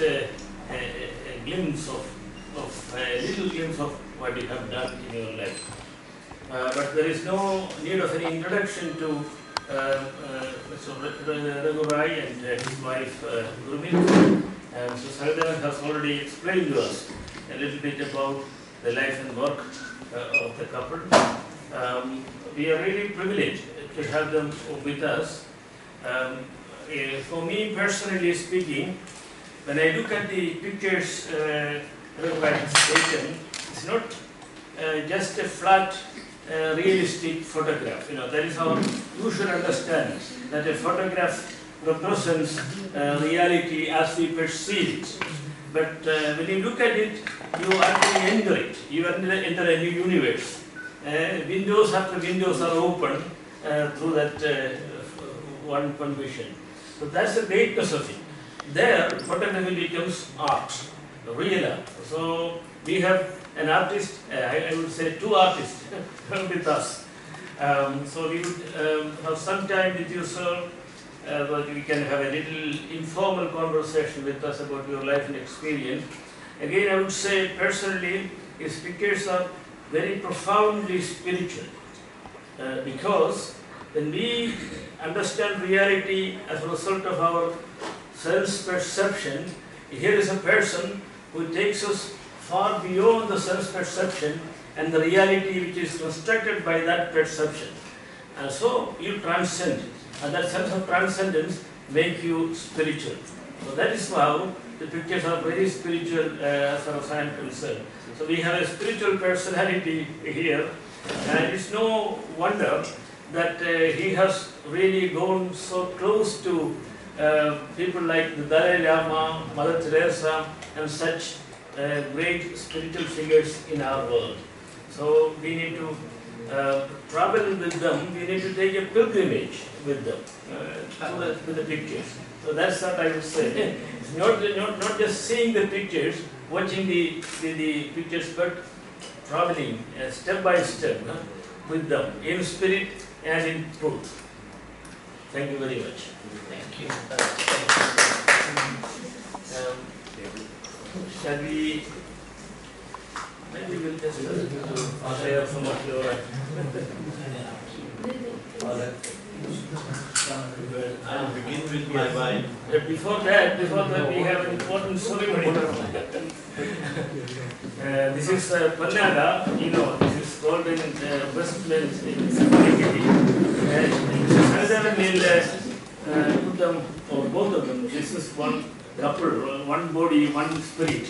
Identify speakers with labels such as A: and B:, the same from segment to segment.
A: a glimpse a little glimpse of what you have done in your life. But there is no need of any introduction to Mr. Raghu Rai and his wife Gurmeet. So Saradevan has already explained to us a little bit about the life and work of the couple. We are really privileged to have them with us. For me personally speaking, when I look at the pictures Raghu Rai has taken, it's not just a flat realistic photograph. That is how you should understand that a photograph represents reality as we perceive it. But when you look at it, you actually enter it. You enter a new universe. Windows after windows are open through that one vision. So that's the greatness of it. There, photography becomes art, real art. So we have an artist, I would say 2 artists with us. So we would have some time with you, sir. We can have a little informal conversation with us about your life and experience. Again, I would say personally, his pictures are very profoundly spiritual. Because when we understand reality as a result of our sense perception, here is a person who takes us far beyond the sense perception and the reality which is constructed by that perception. And so you transcend, and that sense of transcendence makes you spiritual. So that is how the pictures are very spiritual as far as I am concerned. So we have a spiritual personality here, and it's no wonder that he has really gone so close to people like the Dalai Lama, Mother Teresa, and such great spiritual figures in our world. So we need to travel with them, we need to take a pilgrimage with them, with the pictures. So that's what I would say. It's not just seeing the pictures, watching the pictures, but traveling step by step with them, in spirit and in truth. Thank you very much.
B: Thank you.
A: Shall we? Maybe we'll just share some of your.
B: I'll begin with my wife.
A: Before that, we have an important ceremony. This is Pannaga, this is called in Westlands in Samarikiti. And Saradevan will put them, or both of them. This is one couple, one body, one spirit.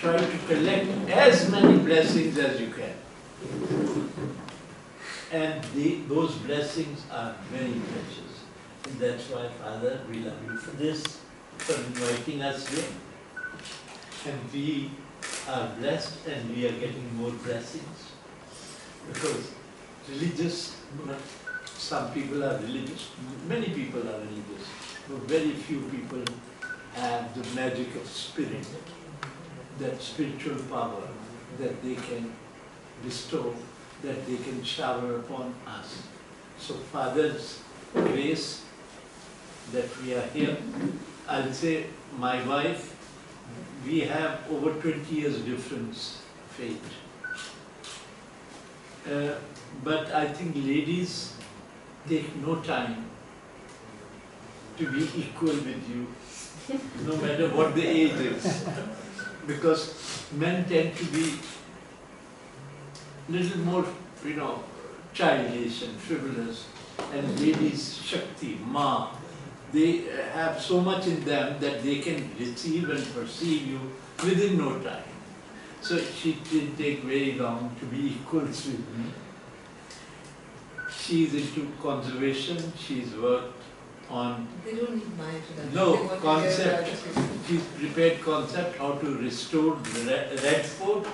B: Try to collect as many blessings as you can. And those blessings are very precious. And that's why, Father, we love you for this, for inviting us here. And we are blessed and we are getting more blessings. Because some people are religious, many people are religious, but very few people have the magic of spirit, that spiritual power that they can bestow, that they can shower upon us. So Father's grace that we are here. I'll say my wife, we have over 20 years difference faith. But I think ladies take no time to be equal with you, no matter what the age is. Because men tend to be little more, childish and frivolous, and ladies, Shakti, Ma, they have so much in them that they can receive and perceive you within no time. So she didn't take very long to be equals with me. She's into conservation, she's worked on
C: They don't need my introduction.
B: no
C: They want to hear
B: concept.
C: about it.
B: She's prepared concept how to restore Red Fort,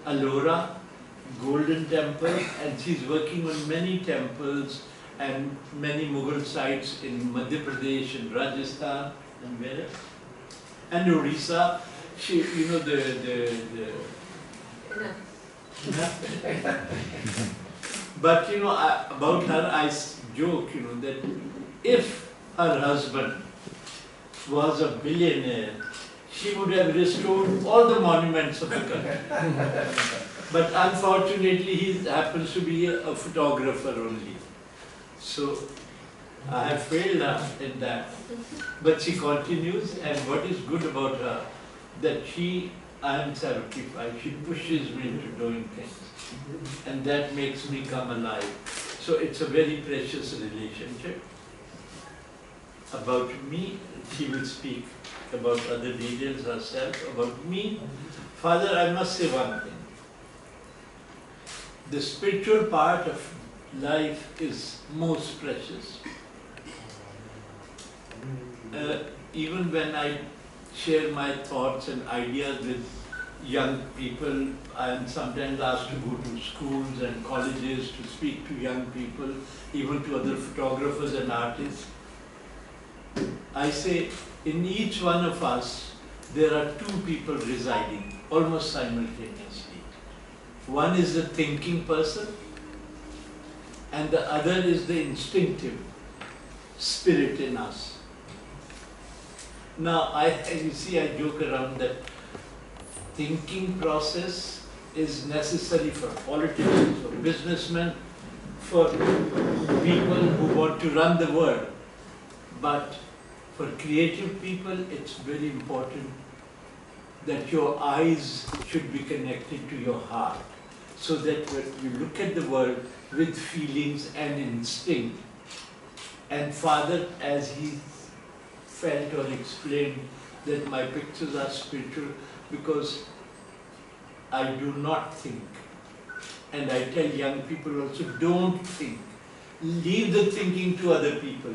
B: Alora, Golden Temple, and she's working on many temples and many Mughal sites in Madhya Pradesh and Rajasthan and where else? And Odisha. She, you know, but you know, about her, I joke, you know, that if her husband was a billionaire, she would have restored all the monuments of the country. But unfortunately, he happens to be a photographer only. So I have failed her in that. But she continues, and what is good about her, that I am 75, she pushes me into doing things. And that makes me come alive. So it's a very precious relationship. About me, she will speak about other details herself. About me, Father, I must say one thing. The spiritual part of life is most precious. Even when I share my thoughts and ideas with young people, I am sometimes asked to go to schools and colleges to speak to young people, even to other photographers and artists. I say, in each one of us, there are two people residing almost simultaneously. One is the thinking person, and the other is the instinctive spirit in us. Now, you see, I joke around that thinking process is necessary for politicians, for businessmen, for people who want to run the world. But for creative people, it's very important that your eyes should be connected to your heart, so that when you look at the world with feelings and instinct. And Father, as he felt or explained that my pictures are spiritual because I do not think. And I tell young people also, don't think. Leave the thinking to other people.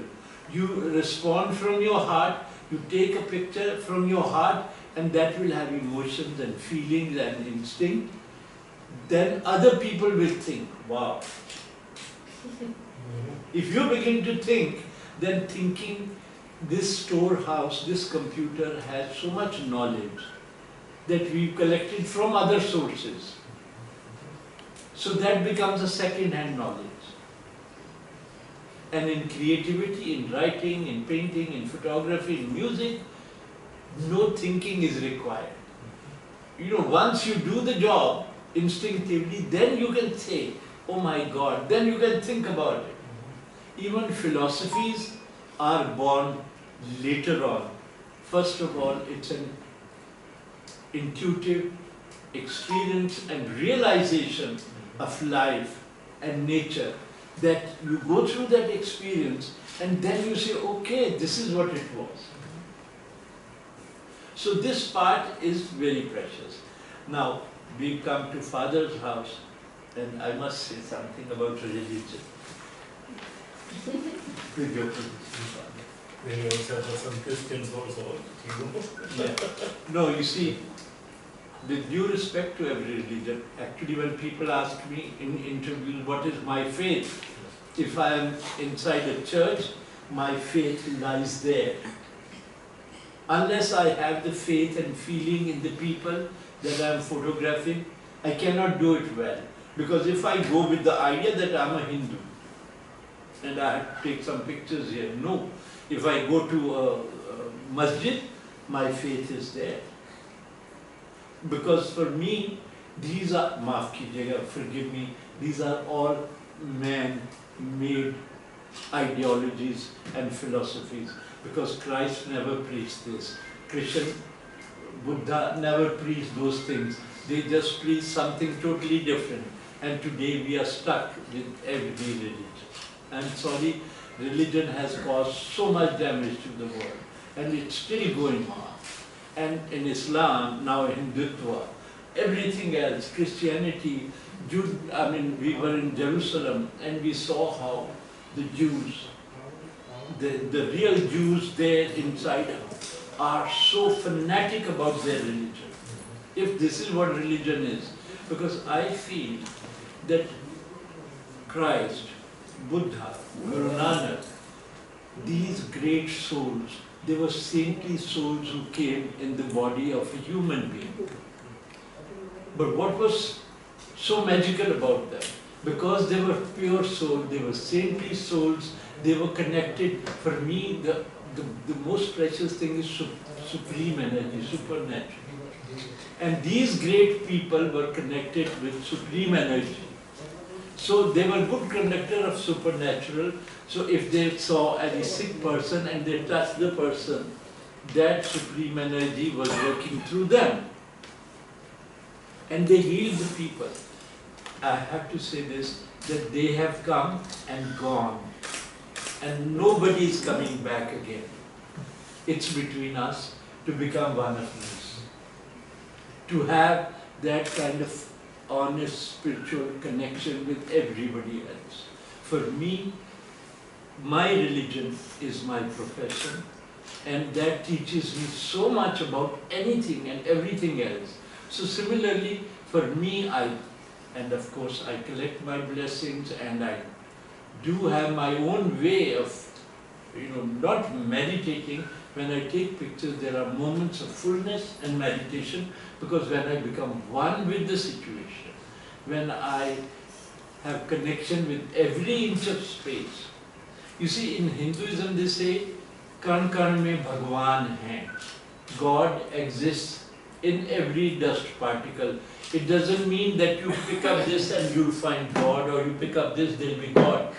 B: You respond from your heart, you take a picture from your heart, and that will have emotions and feelings and instinct. Then other people will think, wow. If you begin to think, then thinking, this storehouse, this computer has so much knowledge that we've collected from other sources. So that becomes a second-hand knowledge. And in creativity, in writing, in painting, in photography, in music, no thinking is required. You know, once you do the job instinctively, then you can say, oh my God, then you can think about it. Even philosophies are born later on. First of all, it's an intuitive experience and realization of life and nature, that you go through that experience and then you say, okay, this is what it was. So this part is very precious. Now, we come to Father's house, and I must say something about religion. With your permission, Father.
A: Then you also have some Christians also.
B: Yeah. No, you see, with due respect to every religion, actually when people ask me in interviews what is my faith, if I am inside a church, my faith lies there. Unless I have the faith and feeling in the people that I am photographing, I cannot do it well. Because if I go with the idea that I am a Hindu, and I have to take some pictures here, no. If I go to a masjid, my faith is there. Because for me, these are, maaf kijiyega, forgive me, these are all man-made ideologies and philosophies. Because Christ never preached this. Christian, Buddha never preached those things. They just preached something totally different. And today we are stuck with everyday religion. I'm sorry, religion has caused so much damage to the world. And it's still going on. And in Islam, now Hindutva, everything else, Christianity, we were in Jerusalem and we saw how the Jews, the real Jews there inside are so fanatic about their religion. If this is what religion is, because I feel that Christ, Buddha, Guru Nanak, these great souls, they were saintly souls who came in the body of a human being. But what was so magical about them? Because they were pure souls, they were saintly souls, they were connected. For me, the most precious thing is supreme energy, supernatural. And these great people were connected with supreme energy. So they were good conductor of supernatural. So if they saw any sick person and they touched the person, that supreme energy was working through them. And they healed the people. I have to say this, that they have come and gone. And nobody is coming back again. It's between us to become one of us. To have that kind of honest spiritual connection with everybody else. For me, my religion is my profession, and that teaches me so much about anything and everything else. So similarly, for me, and of course I collect my blessings, and I do have my own way of, not meditating. When I take pictures, there are moments of fullness and meditation, because when I become one with the situation, when I have connection with every inch of space. You see, in Hinduism they say, Kan Kan mein Bhagwan hai. God exists in every dust particle. It doesn't mean that you pick up this and you'll find God, or you pick up this, there'll be God.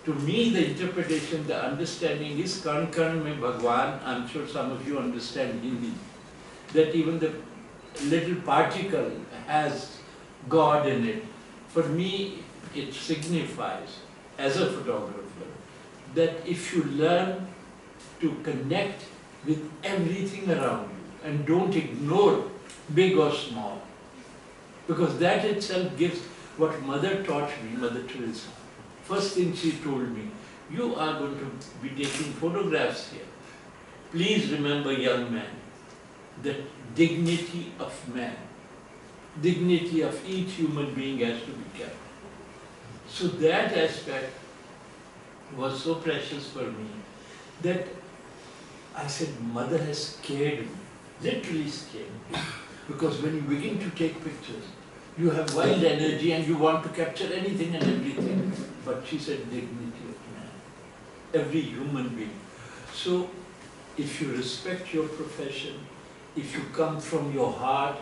B: To me, the interpretation, the understanding is Kan Kan mein Bhagwan. I'm sure some of you understand Hindi. That even the little particle has God in it. For me, it signifies, as a photographer, that if you learn to connect with everything around you and don't ignore big or small, because that itself gives what Mother taught me, Mother Teresa. First thing she told me, you are going to be taking photographs here. Please remember, young man, the dignity of man, dignity of each human being has to be kept. So that aspect was so precious for me that I said, Mother has scared me, literally scared me. Because when you begin to take pictures, you have wild energy and you want to capture anything and everything. But she said, dignity of man, every human being. So if you respect your profession, if you come from your heart,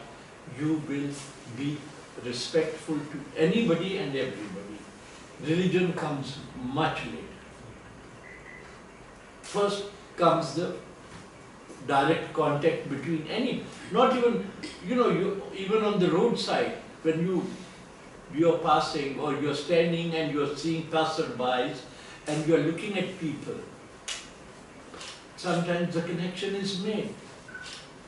B: you will be respectful to anybody and everybody. Religion comes much later. First comes the direct contact between not even, even on the roadside, when you're passing or you're standing and you're seeing passerbys and you're looking at people, sometimes the connection is made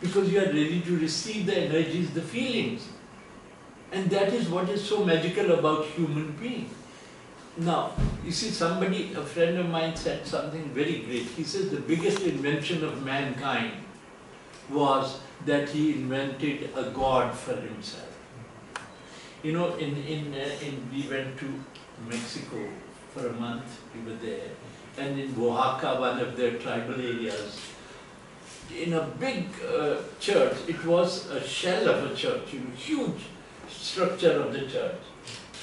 B: because you are ready to receive the energies, the feelings. And that is what is so magical about human being. Now, you see, a friend of mine said something very great. He says the biggest invention of mankind was that he invented a God for himself. We went to Mexico for a month, we were there, and in Oaxaca, one of their tribal areas, in a big church, it was a shell of a church, huge structure of the church.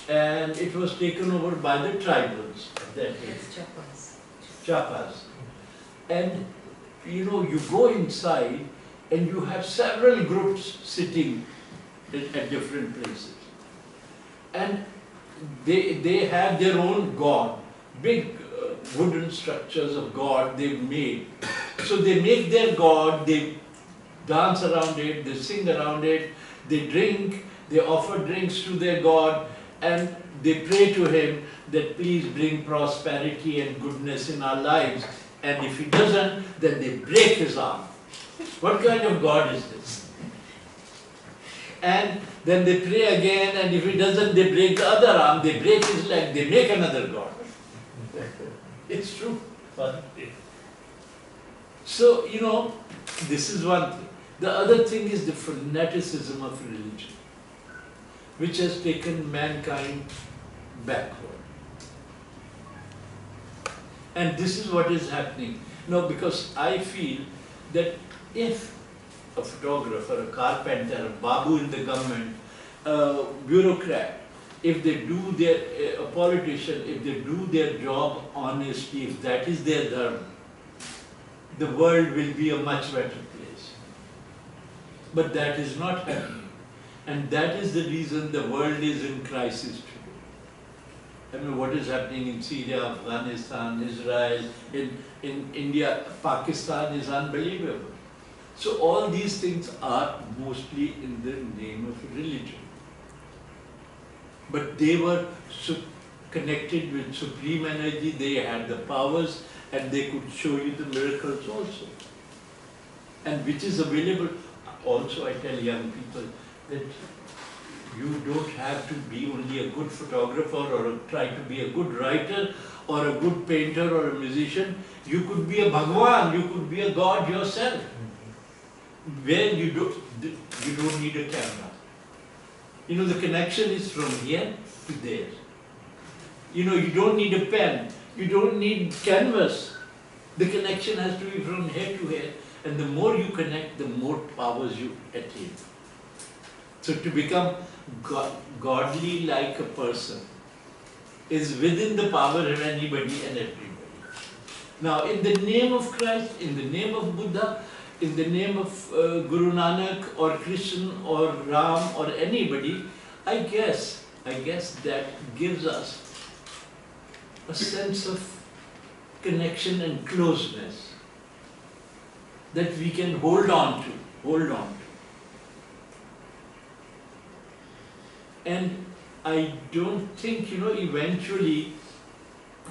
B: And it was taken over by the tribals of that day. Chapas. And you go inside and you have several groups sitting at different places. And they have their own God, big wooden structures of God they've made. So they make their God, they dance around it, they sing around it, they drink, they offer drinks to their God, and they pray to him that please bring prosperity and goodness in our lives. And if he doesn't, then they break his arm. What kind of God is this? And then they pray again, and if he doesn't, they break the other arm, they break his leg, they make another god. It's true. So, you know, this is one thing. The other thing is the fanaticism of religion, which has taken mankind backward. And this is what is happening. No, because I feel that if a photographer, a carpenter, a babu in the government, a bureaucrat, if they do their, a politician, if they do their job honestly, if that is their dharma, the world will be a much better place. But that is not happening. And that is the reason the world is in crisis today. I mean, what is happening in Syria, Afghanistan, Israel, in India, Pakistan is unbelievable. So all these things are mostly in the name of religion. But they were connected with supreme energy, they had the powers, and they could show you the miracles also. And which is available. Also, I tell young people that you don't have to be only a good photographer or try to be a good writer or a good painter or a musician. You could be a Bhagwan, you could be a God yourself. Where you don't need a camera. You know, the connection is from here to there. You know, you don't need a pen, you don't need canvas. The connection has to be from here to here. And the more you connect, the more powers you attain. So to become godly like a person is within the power of anybody and everybody. Now, in the name of Christ, in the name of Buddha, in the name of Guru Nanak or Krishna or Ram or anybody, I guess that gives us a sense of connection and closeness that we can hold on to. And I don't think, you know, eventually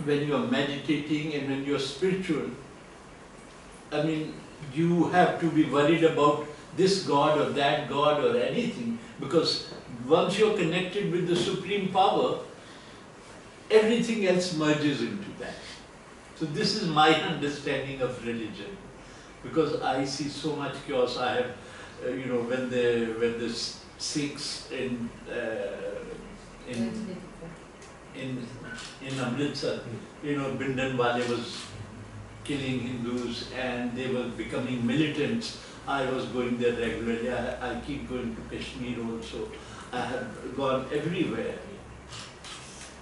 B: when you are meditating and when you are spiritual, I mean, you have to be worried about this God or that God or anything, because once you're connected with the supreme power, everything else merges into that. So this is my understanding of religion, because I see so much chaos. I have, you know, when the Sikhs in Amritsar, you know, Bindranwale was killing Hindus and they were becoming militants. I was going there regularly. I keep going to Kashmir also. I have gone everywhere.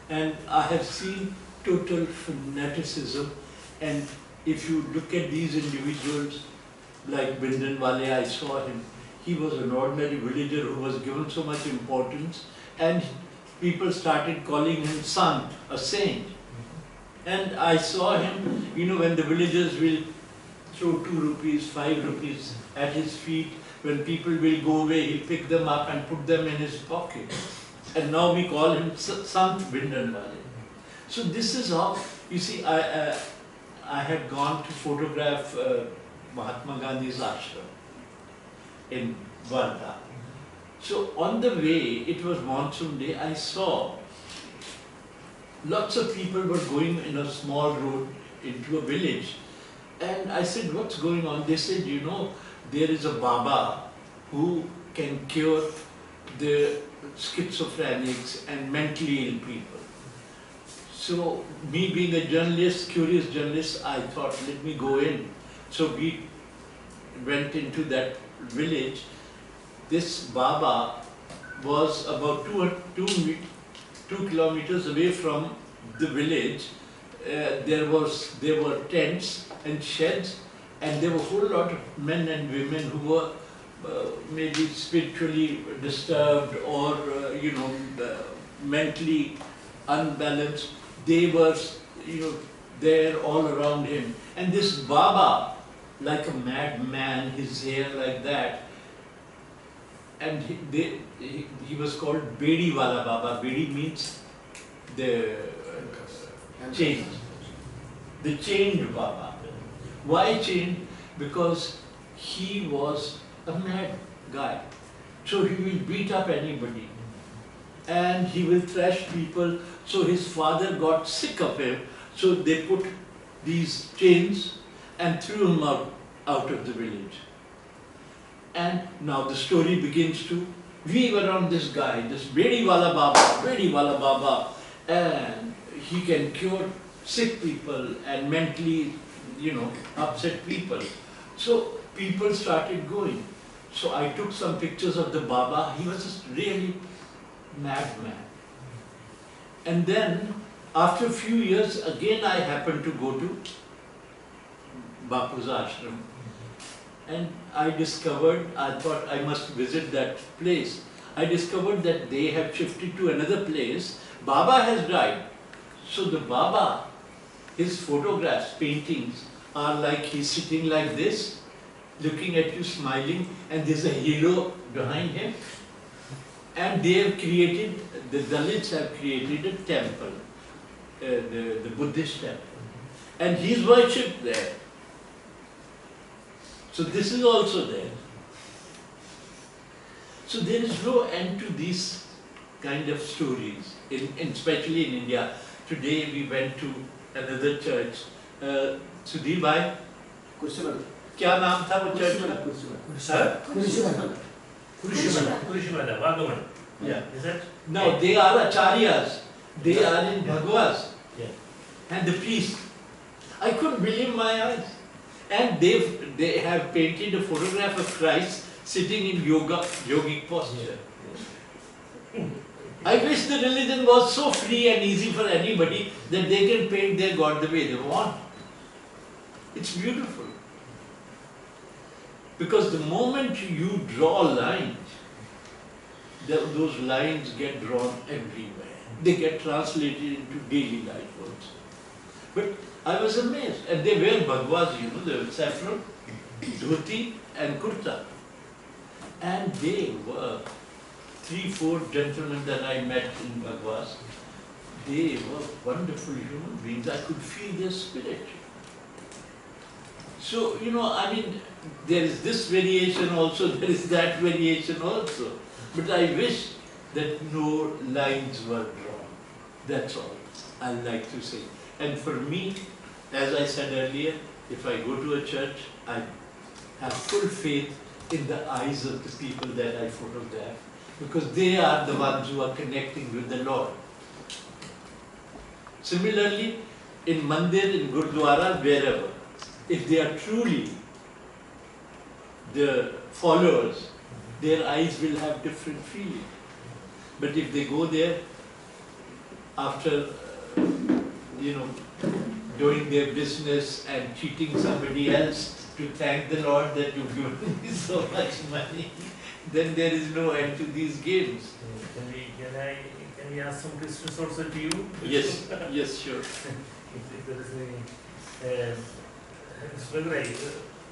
B: And I have seen total fanaticism. And if you look at these individuals, like Bindranwale, I saw him. He was an ordinary villager who was given so much importance, and people started calling him sant, a saint. And I saw him, you know, when the villagers will throw 2 rupees, 5 rupees at his feet, when people will go away, he'll pick them up and put them in his pocket. And now we call him Sant Bindranwale. So this is how, you see, I had gone to photograph Mahatma Gandhi's ashram in Wardha. So on the way, it was monsoon day, I saw lots of people were going in a small road into a village. And I said, what's going on? They said, you know, there is a Baba who can cure the schizophrenics and mentally ill people. So me being a journalist, curious journalist, I thought, let me go in. So we went into that village. This Baba was about 2 kilometers away from the village. There were tents and sheds, and there were a whole lot of men and women who were maybe spiritually disturbed or you know, mentally unbalanced. They were, you know, there all around him. And this Baba, like a madman, his hair like that, and he was called Bedi Wala Baba. Bedi means the chained. The chained Baba. Why chained? Because he was a mad guy. So he will beat up anybody and he will thrash people. So his father got sick of him. So they put these chains and threw him out of the village. And now the story begins to weave around this guy, this Bedi Wala Baba, and he can cure sick people and mentally, upset people. So people started going. So I took some pictures of the Baba. He was just really madman. And then after a few years, again I happened to go to Bapu's ashram. And I discovered, I thought I must visit that place. I discovered that they have shifted to another place. Baba has died. So the Baba, his photographs, paintings, are like he's sitting like this, looking at you, smiling, and there's a hero behind him. And they have created, the Dalits have created a temple, the Buddhist temple. And he's worshipped there. So this is also there. So there is no end to these kind of stories, especially in India. Today we went to another church. Sudhir bhai, क्या नाम था वो church का?
A: Kurishimada, Vagaman.
B: Yeah.
A: Is that?
B: No, they are acharyas. They are in Bhagwas.
A: Yeah.
B: And the priest. I couldn't believe my eyes. And they have painted a photograph of Christ sitting in yogic posture. I wish the religion was so free and easy for anybody that they can paint their God the way they want. It's beautiful. Because the moment you draw lines, those lines get drawn everywhere. They get translated into daily life also. But I was amazed. And they wear bhagwas, they wear saffron, dhoti and kurta. And they were 3-4 gentlemen that I met in bhagwas. They were wonderful human beings. I could feel their spirit. So, there is this variation also, there is that variation also. But I wish that no lines were drawn. That's all I like to say. And for me, as I said earlier, if I go to a church, I have full faith in the eyes of the people that I photograph, because they are the ones who are connecting with the Lord. Similarly, in mandir, in gurdwara, wherever, if they are truly the followers, their eyes will have different feeling. But if they go there after, doing their business and cheating somebody else to thank the Lord that you've given me so much money, then there is no end to these games.
A: Can we ask some questions also to you?
B: Yes, yes, sure.
A: If there is any, Raghu Rai,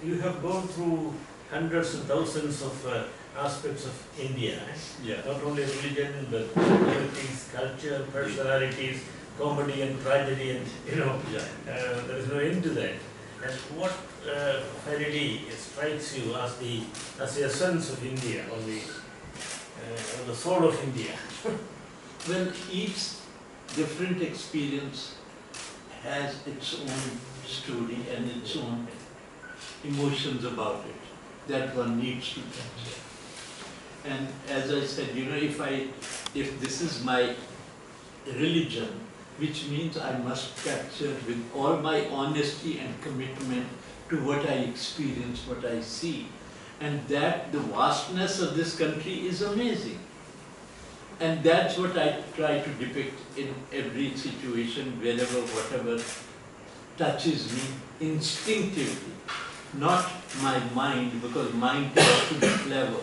A: you have gone through hundreds and thousands of aspects of India.
B: Yeah.
A: Not only religion, but politics, culture, personalities, comedy and tragedy, and there is no end to that. And what finally strikes you as the essence of India, or the soul of India?
B: Well, each different experience has its own story and its own emotions about it that one needs to capture. And as I said, if this is my religion, which means I must capture with all my honesty and commitment to what I experience, what I see. And that the vastness of this country is amazing. And that's what I try to depict in every situation, wherever, whatever touches me instinctively. Not my mind, because mind tends to be clever.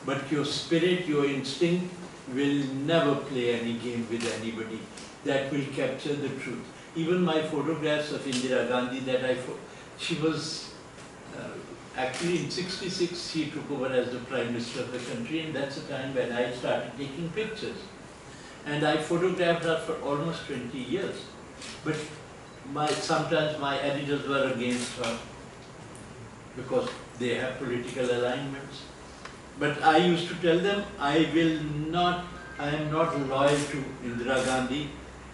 B: But your spirit, your instinct will never play any game with anybody. That will capture the truth. Even my photographs of Indira Gandhi she was, actually in '66 she took over as the Prime Minister of the country, and that's the time when I started taking pictures. And I photographed her for almost 20 years. But sometimes my editors were against her because they have political alignments. But I used to tell them, I am not loyal to Indira Gandhi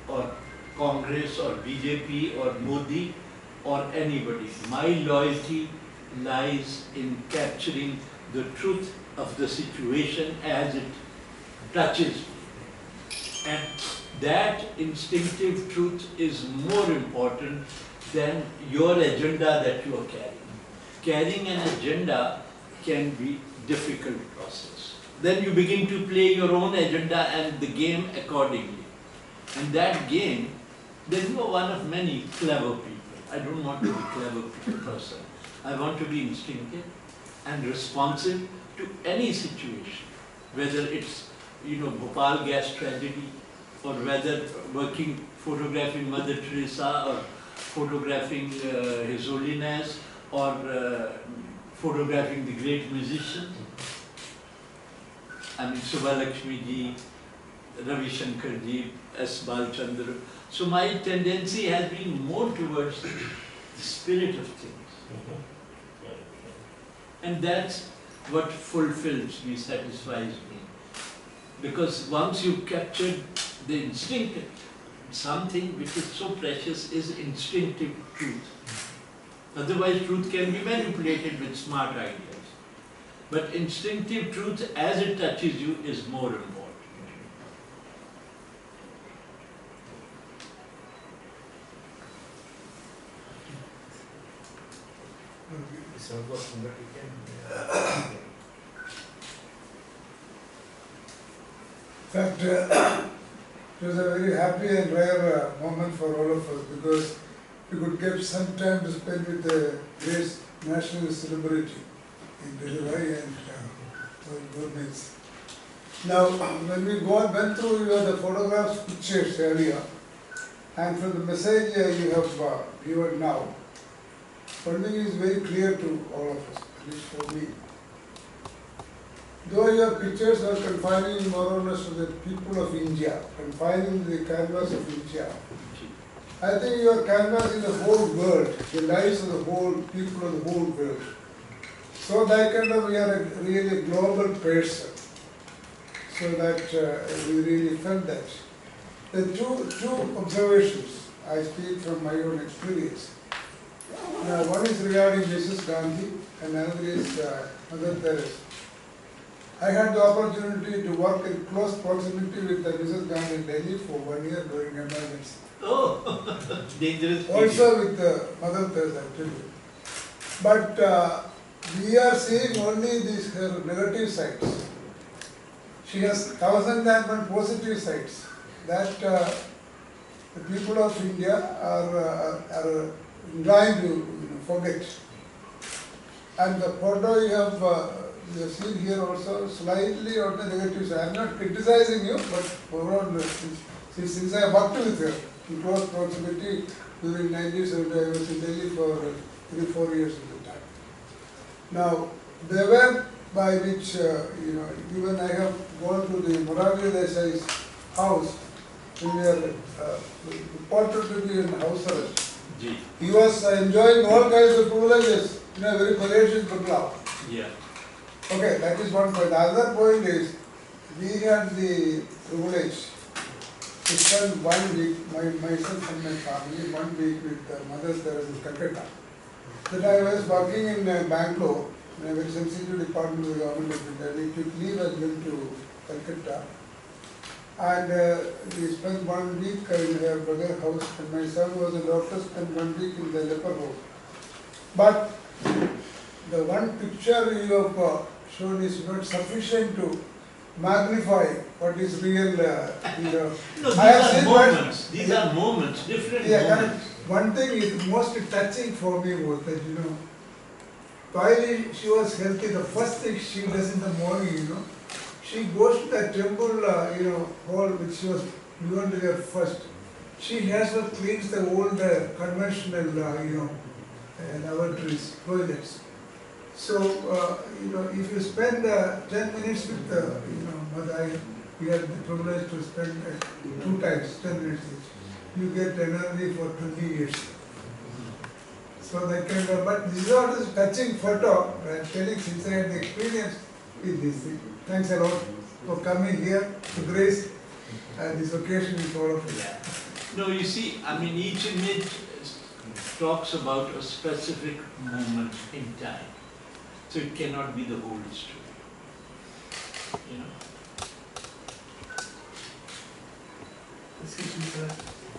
B: or Congress or BJP or Modi or anybody. My loyalty lies in capturing the truth of the situation as it touches me. And that instinctive truth is more important than your agenda that you are carrying. Carrying an agenda can be difficult process. Then you begin to play your own agenda and the game accordingly. And that game, then you are one of many clever people. I don't want to be a clever person. I want to be instinctive and responsive to any situation, whether it's, Bhopal gas tragedy, or whether photographing Mother Teresa, or photographing His Holiness, or photographing the great musicians. I mean, Subbalakshmi ji, Ravi Shankar ji, S. Balchandra. So my tendency has been more towards the spirit of things. And that's what fulfills me, satisfies me. Because once you captured the instinct, something which is so precious is instinctive truth. Otherwise, truth can be manipulated with smart ideas. But instinctive truth, as it touches you, is more important.
C: In fact, it was a very happy and rare moment for all of us, because we could get some time to spend with the great national celebrity in Raghu Rai and our gourmets. Now, when we went through the photographs, pictures earlier, and from the message you have given now, one thing is very clear to all of us, at least for me. Though your pictures are confining more or less to the people of India, confining the canvas of India, I think you are canvassing the whole world, the lives of the whole people of the whole world. So that kind of, we are a really global person. So that we really felt that. The two observations I speak from my own experience. Now, one is regarding Mrs. Gandhi and another is Mother Teresa. I had the opportunity to work in close proximity with Mrs. Gandhi in Delhi for 1 year during emergency.
B: Oh, dangerous.
C: Also with Mother Teresa, actually. But we are seeing only these her negative sides. She has 1,001 positive sides that the people of India are trying to forget. And the photo you have seen here also slightly on the negative side. I am not criticizing you, but overall, since I worked with her in close proximity during 1970, I was in Delhi for 3-4 years at the time. Now, the way by which, even I have gone to the Moravi Desai's house, when we are reported to be in house arrest. He was enjoying all kinds of privileges in a very courageous Bangla.
B: Yeah.
C: Okay, that is one point. The other point is, we had the privilege to spend 1 week, myself and my family, 1 week with Mother Teresa in Calcutta. That I was working in Bangalore, in a very sensitive department of the government of India. We took leave and went to Calcutta. And we spent 1 week in her brother's house, and my son was a doctor, spent 1 week in the leper home. But the one picture you have shown is not sufficient to magnify what is real,
B: No, these are moments. These are moments, different moments.
C: One thing is most touching for me was that, while she was healthy, the first thing she does in the morning, she goes to the temple, hall which she was given to her first. She herself cleans the old conventional, lavatories, toilets. So, if you spend 10 minutes with, Mother, we had the privilege to spend 2 times, 10 minutes each. You get energy for 20 years. So that kind of, but this is not a touching photo. I am telling, since I had the experience, with this thing. Thanks a lot for coming here to grace this occasion with all of us.
B: Yeah. No, you see, I mean, each image talks about a specific moment in time. So it cannot be the whole story. You know.
D: Excuse me, sir.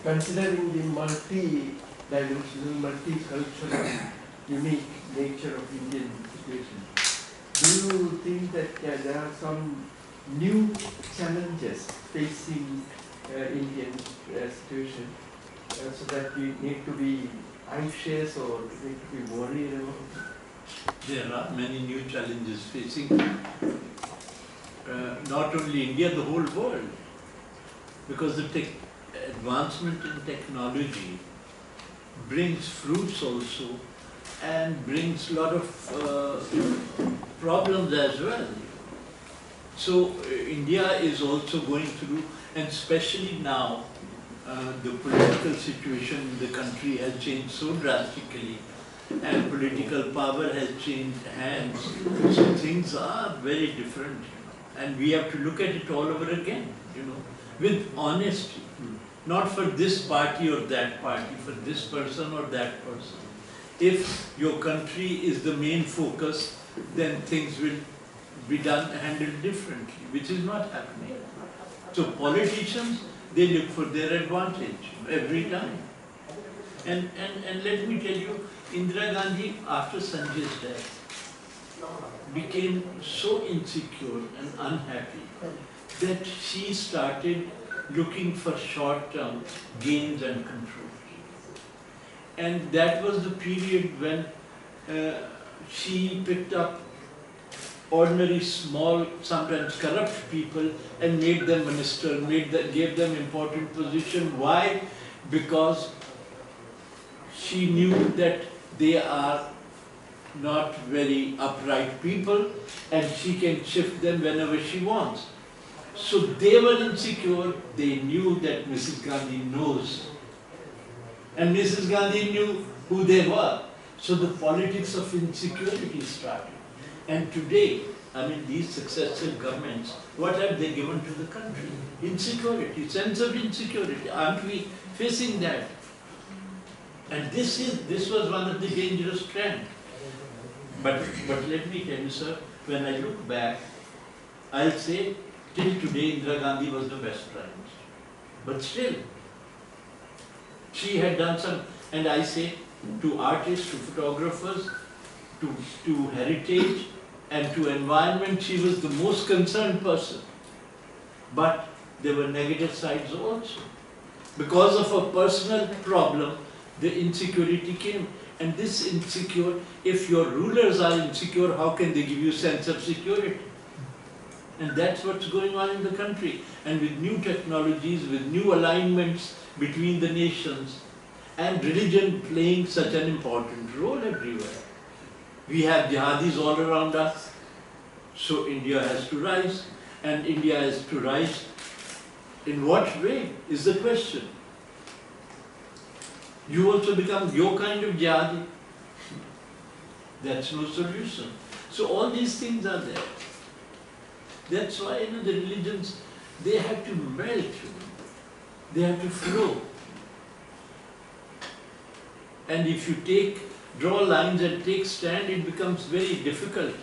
D: Considering the multi-dimensional, multicultural, unique nature of Indian situation, do you think that there are some new challenges facing Indian situation so that we need to be anxious or need to be worried about?
B: There are many new challenges facing not only India, the whole world. Because the advancement in technology brings fruits also and brings a lot of problems as well. So India is also going through, and especially now, the political situation in the country has changed so drastically and political power has changed hands. So things are very different, and we have to look at it all over again, with honesty. Not for this party or that party, for this person or that person. If your country is the main focus, then things will be handled differently, which is not happening. So politicians, they look for their advantage every time. And let me tell you, Indira Gandhi, after Sanjay's death, became so insecure and unhappy that she started looking for short-term gains and control. And that was the period when she picked up ordinary, small, sometimes corrupt people and made them minister, gave them important position. Why? Because she knew that they are not very upright people and she can shift them whenever she wants. So they were insecure, they knew that Mrs. Gandhi knows. And Mrs. Gandhi knew who they were. So the politics of insecurity started. And today, I mean, these successive governments, what have they given to the country? Insecurity, sense of insecurity. Aren't we facing that? And this was one of the dangerous trends. But let me tell you, sir, when I look back, I'll say, till today, Indira Gandhi was the best Prime Minister. But still, she had done some, and I say, to artists, to photographers, to heritage, and to environment, she was the most concerned person. But there were negative sides also. Because of a personal problem, the insecurity came. And this insecure, if your rulers are insecure, how can they give you sense of security? And that's what's going on in the country. And with new technologies, with new alignments between the nations, and religion playing such an important role everywhere. We have jihadis all around us, so India has to rise. And India has to rise in what way is the question. You also become your kind of jihadi. That's no solution. So all these things are there. That's why the religions, they have to melt, they have to flow. And if you draw lines and take stand, it becomes very difficult.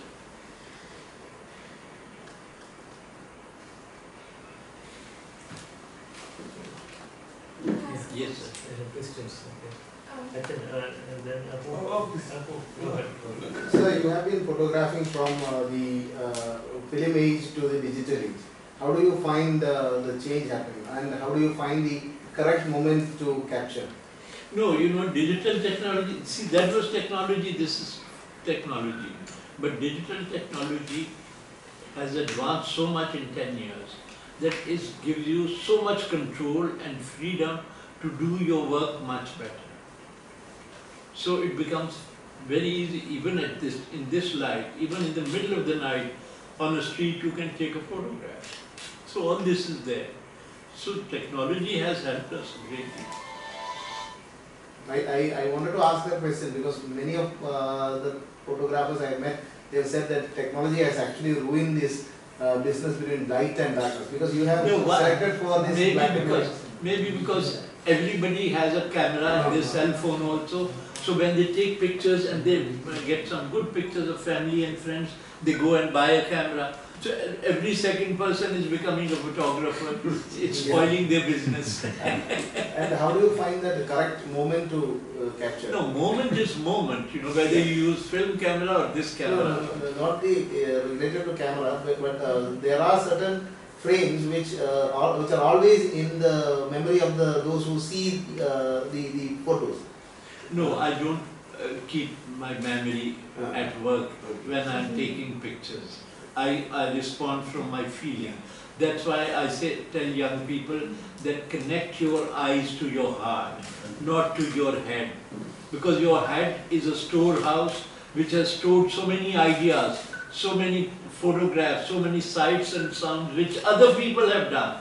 B: Yes, sir.
A: Questions. Okay. I can, and then go ahead.
E: Sir, you have been photographing from the film age to the digital age. How do you find the change happening, and how do you find the correct moment to capture?
B: No, digital technology, see, that was technology, this is technology. But digital technology has advanced so much in 10 years that it gives you so much control and freedom to do your work much better. So it becomes very easy, even in this light, even in the middle of the night, on a street you can take a photograph. So all this is there. So technology has helped us greatly.
E: I wanted to ask that question because many of the photographers I met, they have said that technology has actually ruined this business between light and darkness, because you have
B: No, why?
E: selected for this black and white.
B: Maybe because everybody has a camera and their cell phone also. So when they take pictures and they get some good pictures of family and friends, they go and buy a camera. So every second person is becoming a photographer. It's spoiling their business.
E: And how do you find that the correct moment to capture?
B: No, moment is moment, you know, whether you use film camera or this camera.
E: No, not the related to camera, but there are certain frames which are always in the memory of those who see the photos.
B: No, I don't keep my memory at work when I'm taking pictures. I respond from my feeling. That's why I tell young people that connect your eyes to your heart, not to your head. Because your head is a storehouse which has stored so many ideas, so many photographs, so many sights and sounds which other people have done.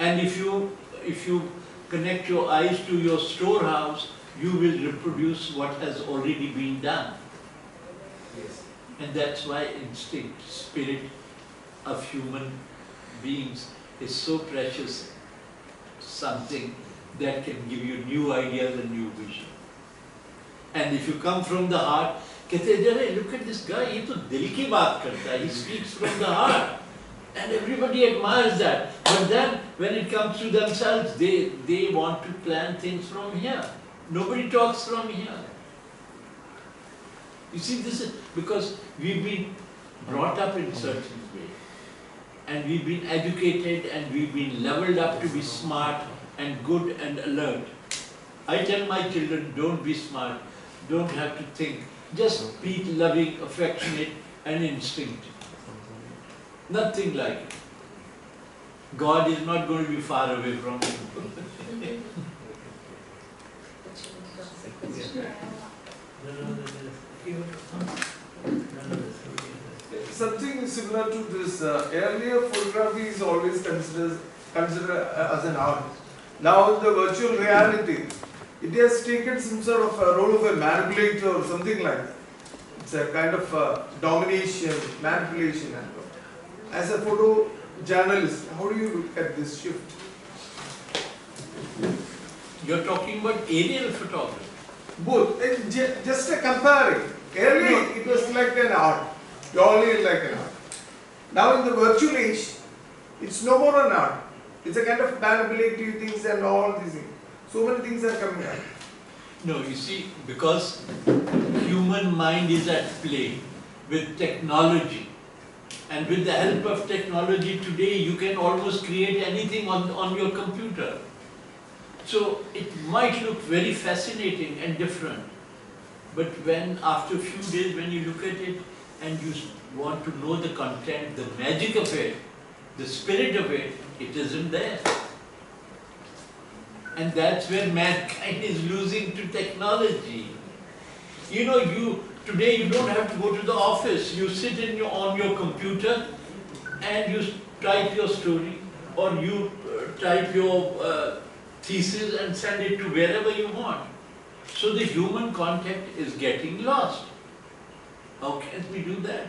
B: And if you connect your eyes to your storehouse, you will reproduce what has already been done.
E: Yes.
B: And that's why instinct, spirit of human beings is so precious, something that can give you new ideas and new vision. And if you come from the heart, look at this guy, he to dil ki baat karta hai, he speaks from the heart. And everybody admires that. But then when it comes to themselves, they want to plan things from here. Nobody talks from here. You see, this is because we've been brought up in certain way, and we've been educated and we've been leveled up to be smart and good and alert. I tell my children, don't be smart, don't have to think, just be loving, affectionate and instinctive. Nothing like it. God is not going to be far away from you.
F: Something similar to this. Earlier, photography is always considered as an art. Now, the virtual reality, it has taken some sort of a role of a manipulator or something like that. It's a kind of domination, manipulation. As a photojournalist, how do you look at this shift?
B: You're talking about aerial photography.
F: Both. Just a comparing. Earlier, it was like an art. Purely like an art. Now in the virtual age, it's no more an art. It's a kind of manipulative things and all these things. So many things are coming out.
B: No, you see, because human mind is at play with technology. And with the help of technology today, you can almost create anything on your computer. So it might look very fascinating and different. But when after a few days, when you look at it and you want to know the content, the magic of it, the spirit of it, it isn't there. And that's where mankind is losing to technology. You know, today you don't have to go to the office. You sit on your computer and you type your story, or you type your thesis and send it to wherever you want. So the human contact is getting lost. How can we do that?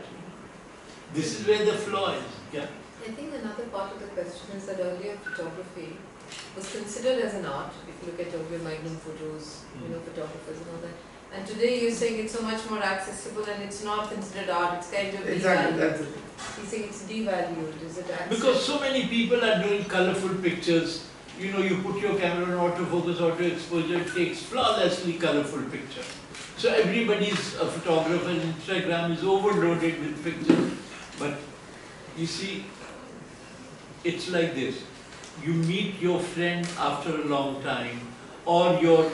B: This is where the flaw is. Yeah.
G: I think another part of the question is that earlier photography was considered as an art. If you look at earlier magnum photos, photographers and all that. And today you're saying it's so much more accessible and it's not considered art, it's kind of
F: Exactly, that's
G: devalued.
F: it.
G: You saying it's devalued, is it accessible?
B: Because so many people are doing colorful pictures. You know, you put your camera on autofocus, auto exposure, it takes flawlessly colorful picture. So everybody's a photographer, Instagram is overloaded with pictures. But you see, it's like this. You meet your friend after a long time, or your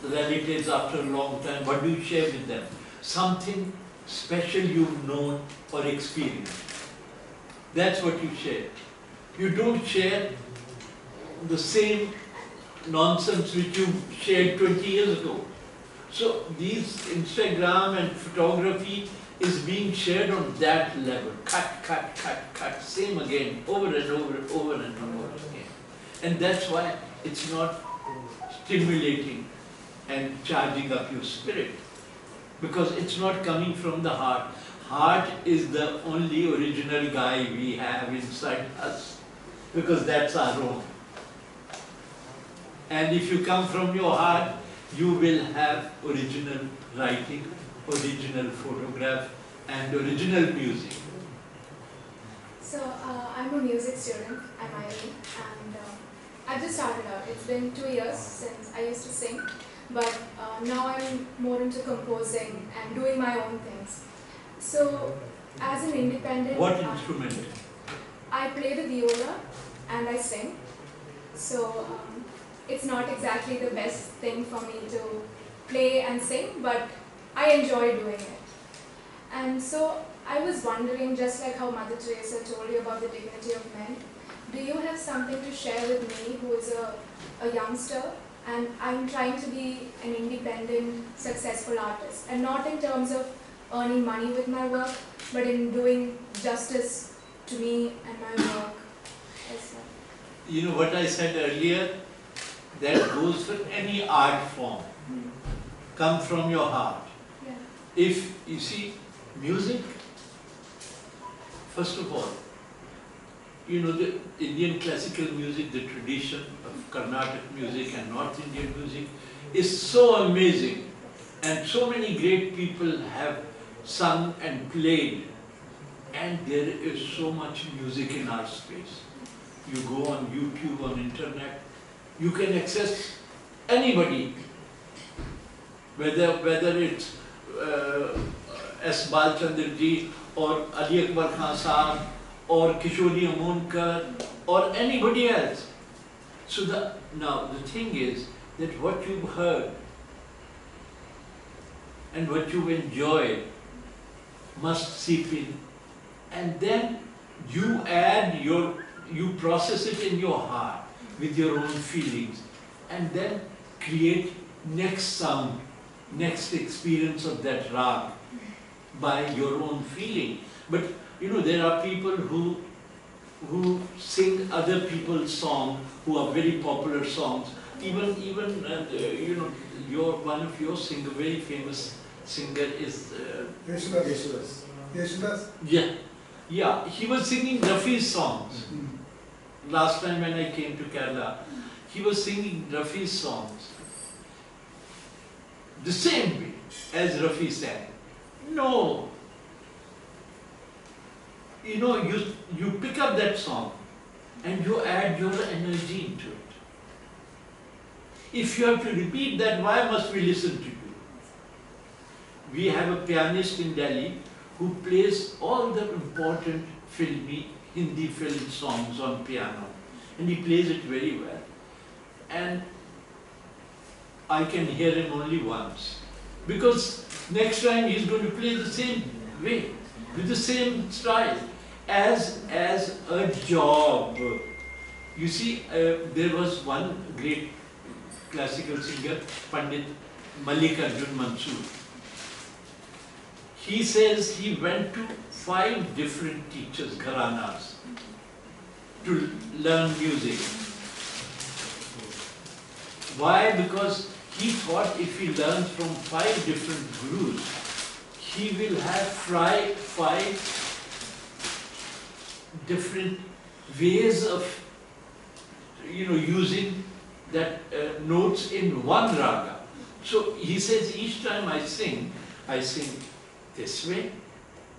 B: relatives after a long time. What do you share with them? Something special you've known or experienced. That's what you share. You don't share the same nonsense which you shared 20 years ago. So these Instagram and photography is being shared on that level. Cut, same again, over and over and over again. And that's why it's not stimulating and charging up your spirit. because it's not coming from the heart. Heart is the only original guy we have inside us, because that's our own. And if you come from your heart, you will have original writing, original photograph, and original music.
H: So I'm a music student at IIT, and I've just started out. It's been 2 years since I used to sing, but now I'm more into composing and doing my own things. So as an independent
B: What
H: artist,
B: instrument?
H: I play the viola and I sing. So it's not exactly the best thing for me to play and sing, but I enjoy doing it. And so I was wondering, just like how Mother Teresa told you about the dignity of men, do you have something to share with me who is a youngster, and I'm trying to be an independent, successful artist, and not in terms of earning money with my work, but in doing justice to me and my work. Yes, sir.
B: You know what I said earlier? That goes for any art form. Come from your heart.
H: Yeah.
B: If you see music, first of all, you know, the Indian classical music, the tradition of Carnatic music and North Indian music is so amazing, and so many great people have sung and played, and there is so much music in our space. You go on YouTube, on internet, you can access anybody, whether it's S. Balchandra ji or Ali Akbar Khan Saab or Kishori Amonkar or anybody else. So now the thing is that what you've heard and what you've enjoyed must seep in, and then you you process it in your heart with your own feelings, and then create next sound, next experience of that rag by your own feeling. But you know, there are people who sing other people's songs, who are very popular songs. Even you know, one of your singer, very famous singer is
C: Yeshudas. Yeshudas?
B: yeah. He was singing Rafi's songs. Last time when I came to Kerala, he was singing Rafi's songs the same way as Rafi sang. No. You know, you pick up that song and you add your energy into it. If you have to repeat that, why must we listen to you? We have a pianist in Delhi who plays all the important Hindi film songs on piano, and he plays it very well. And I can hear him only once, because next time he's going to play the same way, with the same style, as a job. You see, there was one great classical singer, Pandit Mallikarjun Mansoor. He says he went to 5 different teachers, gharanas, to learn music. Why? Because he thought if he learns from 5 different gurus, he will have 5 different ways of, you know, using that notes in one raga. So he says, each time I sing this way.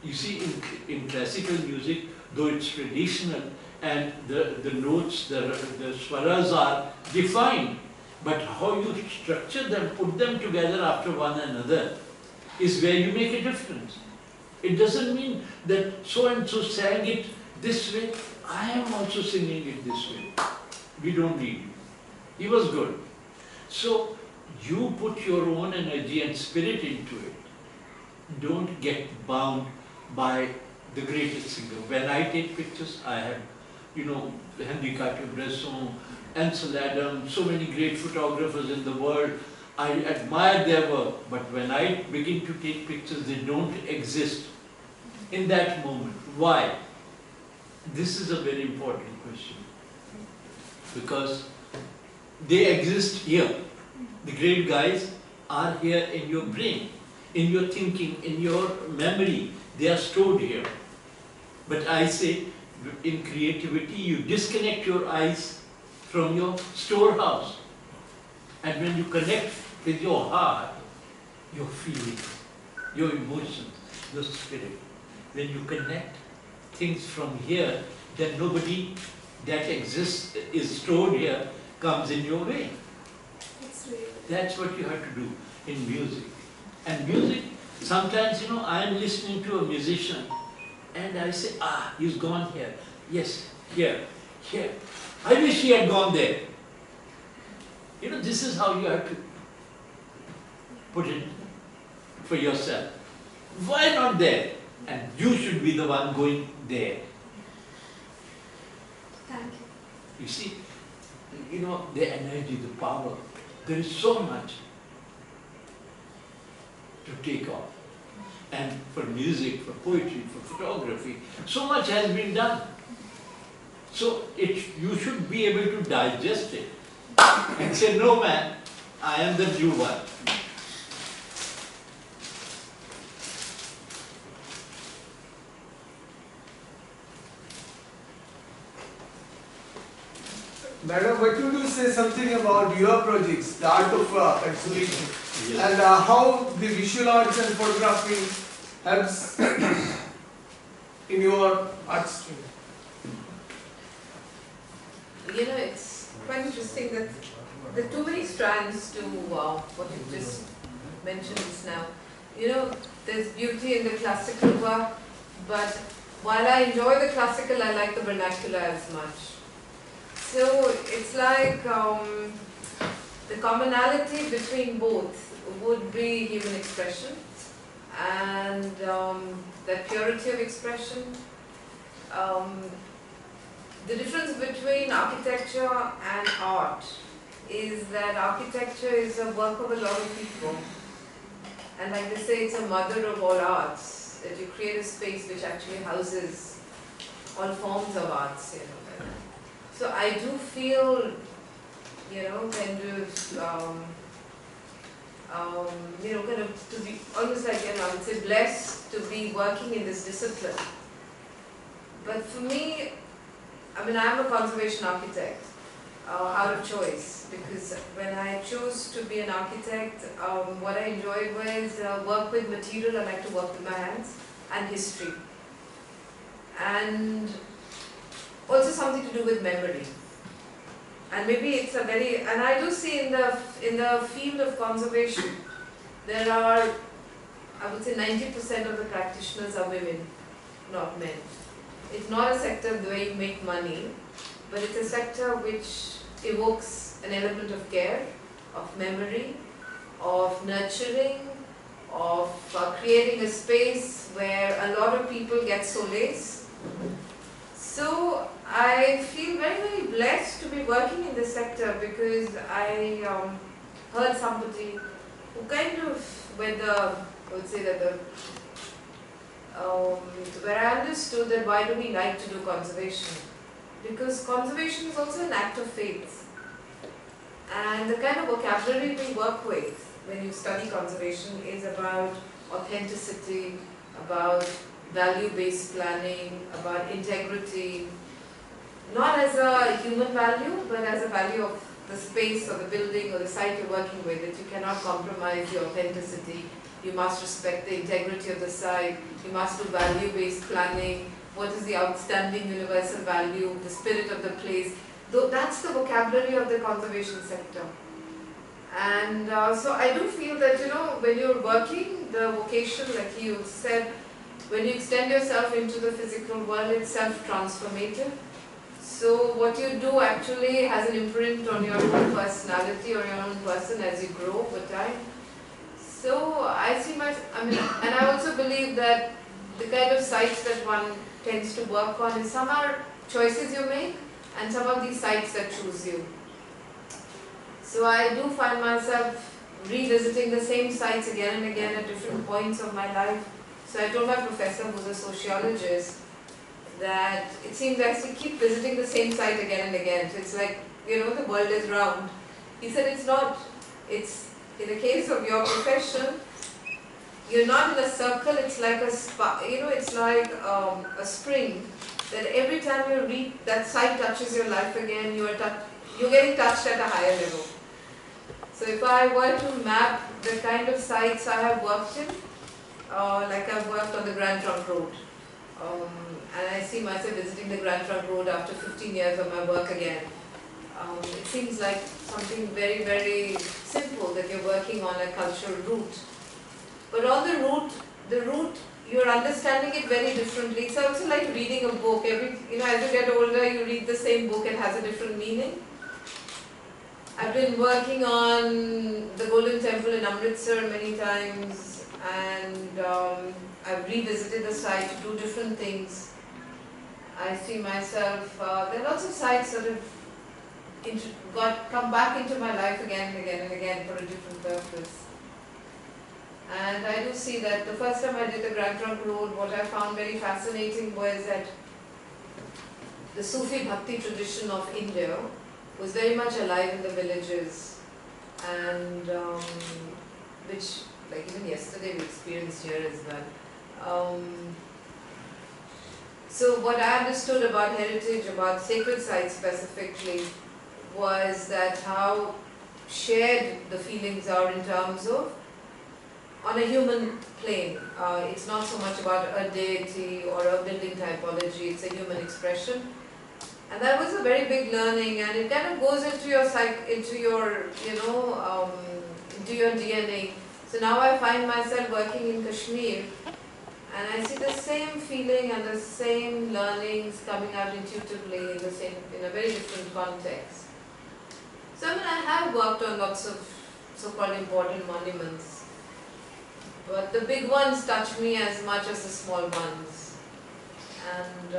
B: You see, in classical music, though it's traditional and the notes, the swaras are defined, but how you structure them, put them together after one another, is where you make a difference. It doesn't mean that so and so sang it this way, I am also singing it this way. We don't need you. He was good. So you put your own energy and spirit into it. Don't get bound by the greatest singer. When I take pictures, I have, you know, Henri Cartier-Bresson, Ansel Adams, so many great photographers in the world. I admire their work, but when I begin to take pictures, they don't exist in that moment. Why? This is a very important question. Because they exist here. The great guys are here in your brain. in your thinking, in your memory, they are stored here. But I say, in creativity, you disconnect your eyes from your storehouse. And when you connect with your heart, your feeling, your emotions, your spirit, when you connect things from here, then nobody that exists, is stored here, comes in your way.
H: It's really
B: That's what you have to do in music. And music, sometimes, I am listening to a musician and I say, he's gone here. Yes, here. I wish he had gone there. This is how you have to put it for yourself. Why not there? And you should be the one going there.
H: Thank you.
B: You see, the energy, the power, there is so much to take off. And for music, for poetry, for photography, so much has been done. So you should be able to digest it and say, no man, I am the new one.
F: Madam, why don't you say something about your projects, the art of exhibition,
B: Yes.
F: and how the visual arts and photography helps in your art stream?
G: It's quite interesting that there are too many strands to what you just mentioned just now. There's beauty in the classical work, but while I enjoy the classical, I like the vernacular as much. So it's like the commonality between both would be human expression and that purity of expression. The difference between architecture and art is that architecture is a work of a lot of people, and like they say, it's a mother of all arts, that you create a space which actually houses all forms of arts. So I do feel, kind of to be almost like, I would say blessed to be working in this discipline. But for me, I'm a conservation architect out of choice, because when I chose to be an architect, what I enjoyed was work with material. I like to work with my hands, and history. And also something to do with memory. And maybe it's and I do see in the field of conservation, there are, I would say 90% of the practitioners are women, not men. It's not a sector where you make money, but it's a sector which evokes an element of care, of memory, of nurturing, of creating a space where a lot of people get solace. So I feel very, very blessed to be working in this sector, because I heard somebody who kind of, where I understood that why do we like to do conservation? Because conservation is also an act of faith. And the kind of vocabulary we work with when you study conservation is about authenticity, about value-based planning, about integrity, not as a human value, but as a value of the space or the building or the site you're working with, that you cannot compromise the authenticity. You must respect the integrity of the site. You must do value-based planning. What is the outstanding universal value, the spirit of the place. That's the vocabulary of the conservation sector. And so I do feel that, when you're working, the vocation, like you said, when you extend yourself into the physical world, it's self-transformative. So what you do actually has an imprint on your own personality or your own person as you grow over time. So I see and I also believe that the kind of sites that one tends to work on is some are choices you make, and some of these sites that choose you. So I do find myself revisiting the same sites again and again at different points of my life. So I told my professor, who's a sociologist, that it seems like we keep visiting the same site again and again. So it's like, the world is round. He said it's not. It's, in the case of your profession, you're not in a circle, it's like a it's like a spring that every time you read, that site touches your life again, you're getting touched at a higher level. So if I were to map the kind of sites I have worked in, like I've worked on the Grand Trunk Road, and I see myself visiting the Grand Trunk Road after 15 years of my work again. It seems like something very, very simple, that you're working on a cultural route. But on the route, you're understanding it very differently. It's also like reading a book. As you get older, you read the same book, it has a different meaning. I've been working on the Golden Temple in Amritsar many times, and I've revisited the site to do different things. I see myself, there are lots of sites that have come back into my life again and again and again for a different purpose. And I do see that the first time I did the Grand Trunk Road, what I found very fascinating was that the Sufi Bhakti tradition of India was very much alive in the villages, and which, like even yesterday, we experienced here as well. So what I understood about heritage, about sacred sites specifically, was that how shared the feelings are in terms of on a human plane. It's not so much about a deity or a building typology, it's a human expression. And that was a very big learning, and it kind of goes into your into your DNA. So now I find myself working in Kashmir, and I see the same feeling and the same learnings coming out intuitively in a very different context. So I have worked on lots of so-called important monuments, but the big ones touch me as much as the small ones. And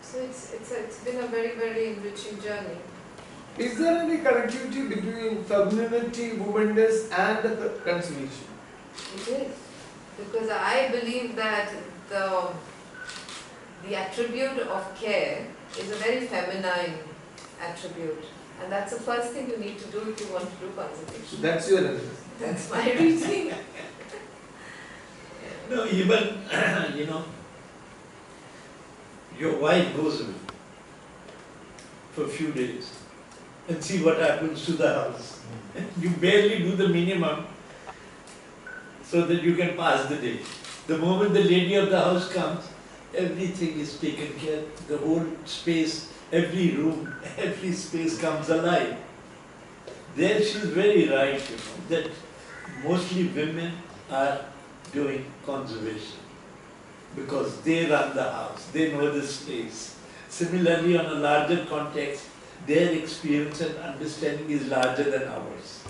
G: so it's been a very, very enriching journey.
F: Is there any connectivity between femininity, womanness and the conservation?
G: It is, because I believe that the attribute of care is a very feminine attribute, and that's the first thing you need to do if you want to do conservation.
F: That's your answer.
G: That's my reading.
B: No, even, your wife goes away for a few days and see what happens to the house. You barely do the minimum so that you can pass the day. The moment the lady of the house comes, everything is taken care of. The whole space, every room, every space comes alive. There she's very right, that mostly women are doing conservation because they run the house, they know the space. Similarly, on a larger context, their experience and understanding is larger than ours.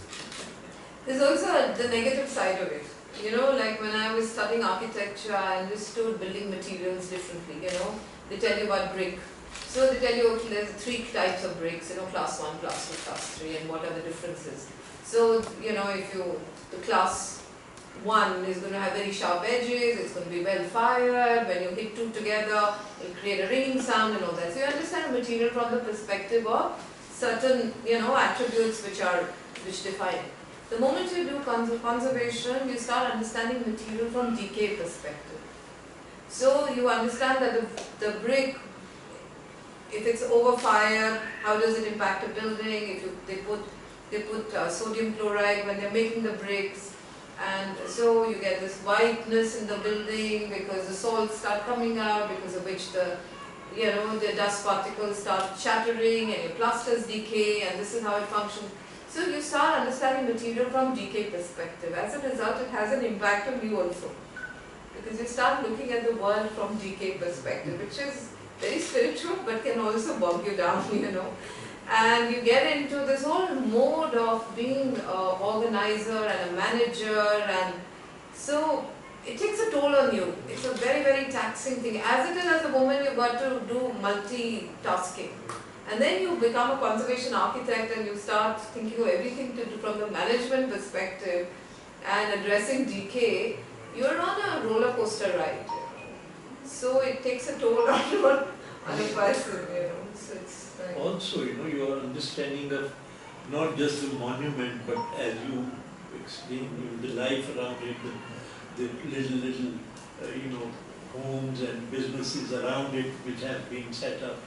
G: There's also the negative side of it. Like when I was studying architecture, I understood building materials differently. They tell you about brick. So they tell you, okay, there's 3 types of bricks, class 1, class 2, class 3, and what are the differences. So, the class 1 is going to have very sharp edges, it's going to be well fired, when you hit 2 together, it'll create a ringing sound and all that. So you understand a material from the perspective of certain, attributes which define it. The moment you do conservation, you start understanding material from decay perspective. So you understand that the brick, if it's over fire, how does it impact a building? They put sodium chloride when they're making the bricks, and so you get this whiteness in the building because the salts start coming out, because of which the dust particles start shattering and your plasters decay, and this is how it functions. So you start understanding material from decay perspective. As a result, it has an impact on you also, because you start looking at the world from decay perspective, which is very spiritual but can also bog you down, And you get into this whole mode of being an organizer and a manager, and so it takes a toll on you. It's a very, very taxing thing. As it is as a woman, you've got to do multitasking. And then you become a conservation architect and you start thinking of everything to do from the management perspective and addressing decay. You're on a roller coaster ride. So it takes a toll on a person, So it's
B: Also, your understanding of not just the monument, but as you explain you the life around it, the little homes and businesses around it which have been set up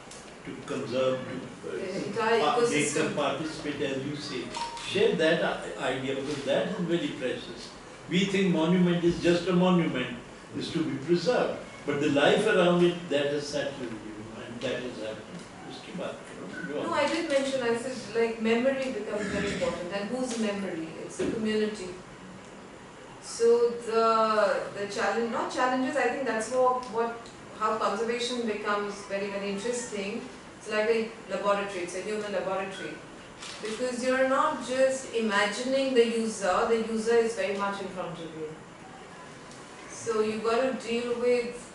B: to conserve,
G: The entire
B: make them
G: ecosystem.
B: participate, as you say. Share that idea, because that is very precious. We think monument is just a monument, is to be preserved, but the life around it, that is settled, and that is happening. Mr. Bhatt,
G: No, I did mention, I said, like, memory becomes very important. And whose memory? It's the community. So the challenge, not challenges, I think that's how conservation becomes very, very interesting. It's like a laboratory, it's a human laboratory. Because you're not just imagining the user is very much in front of you. So you've got to deal with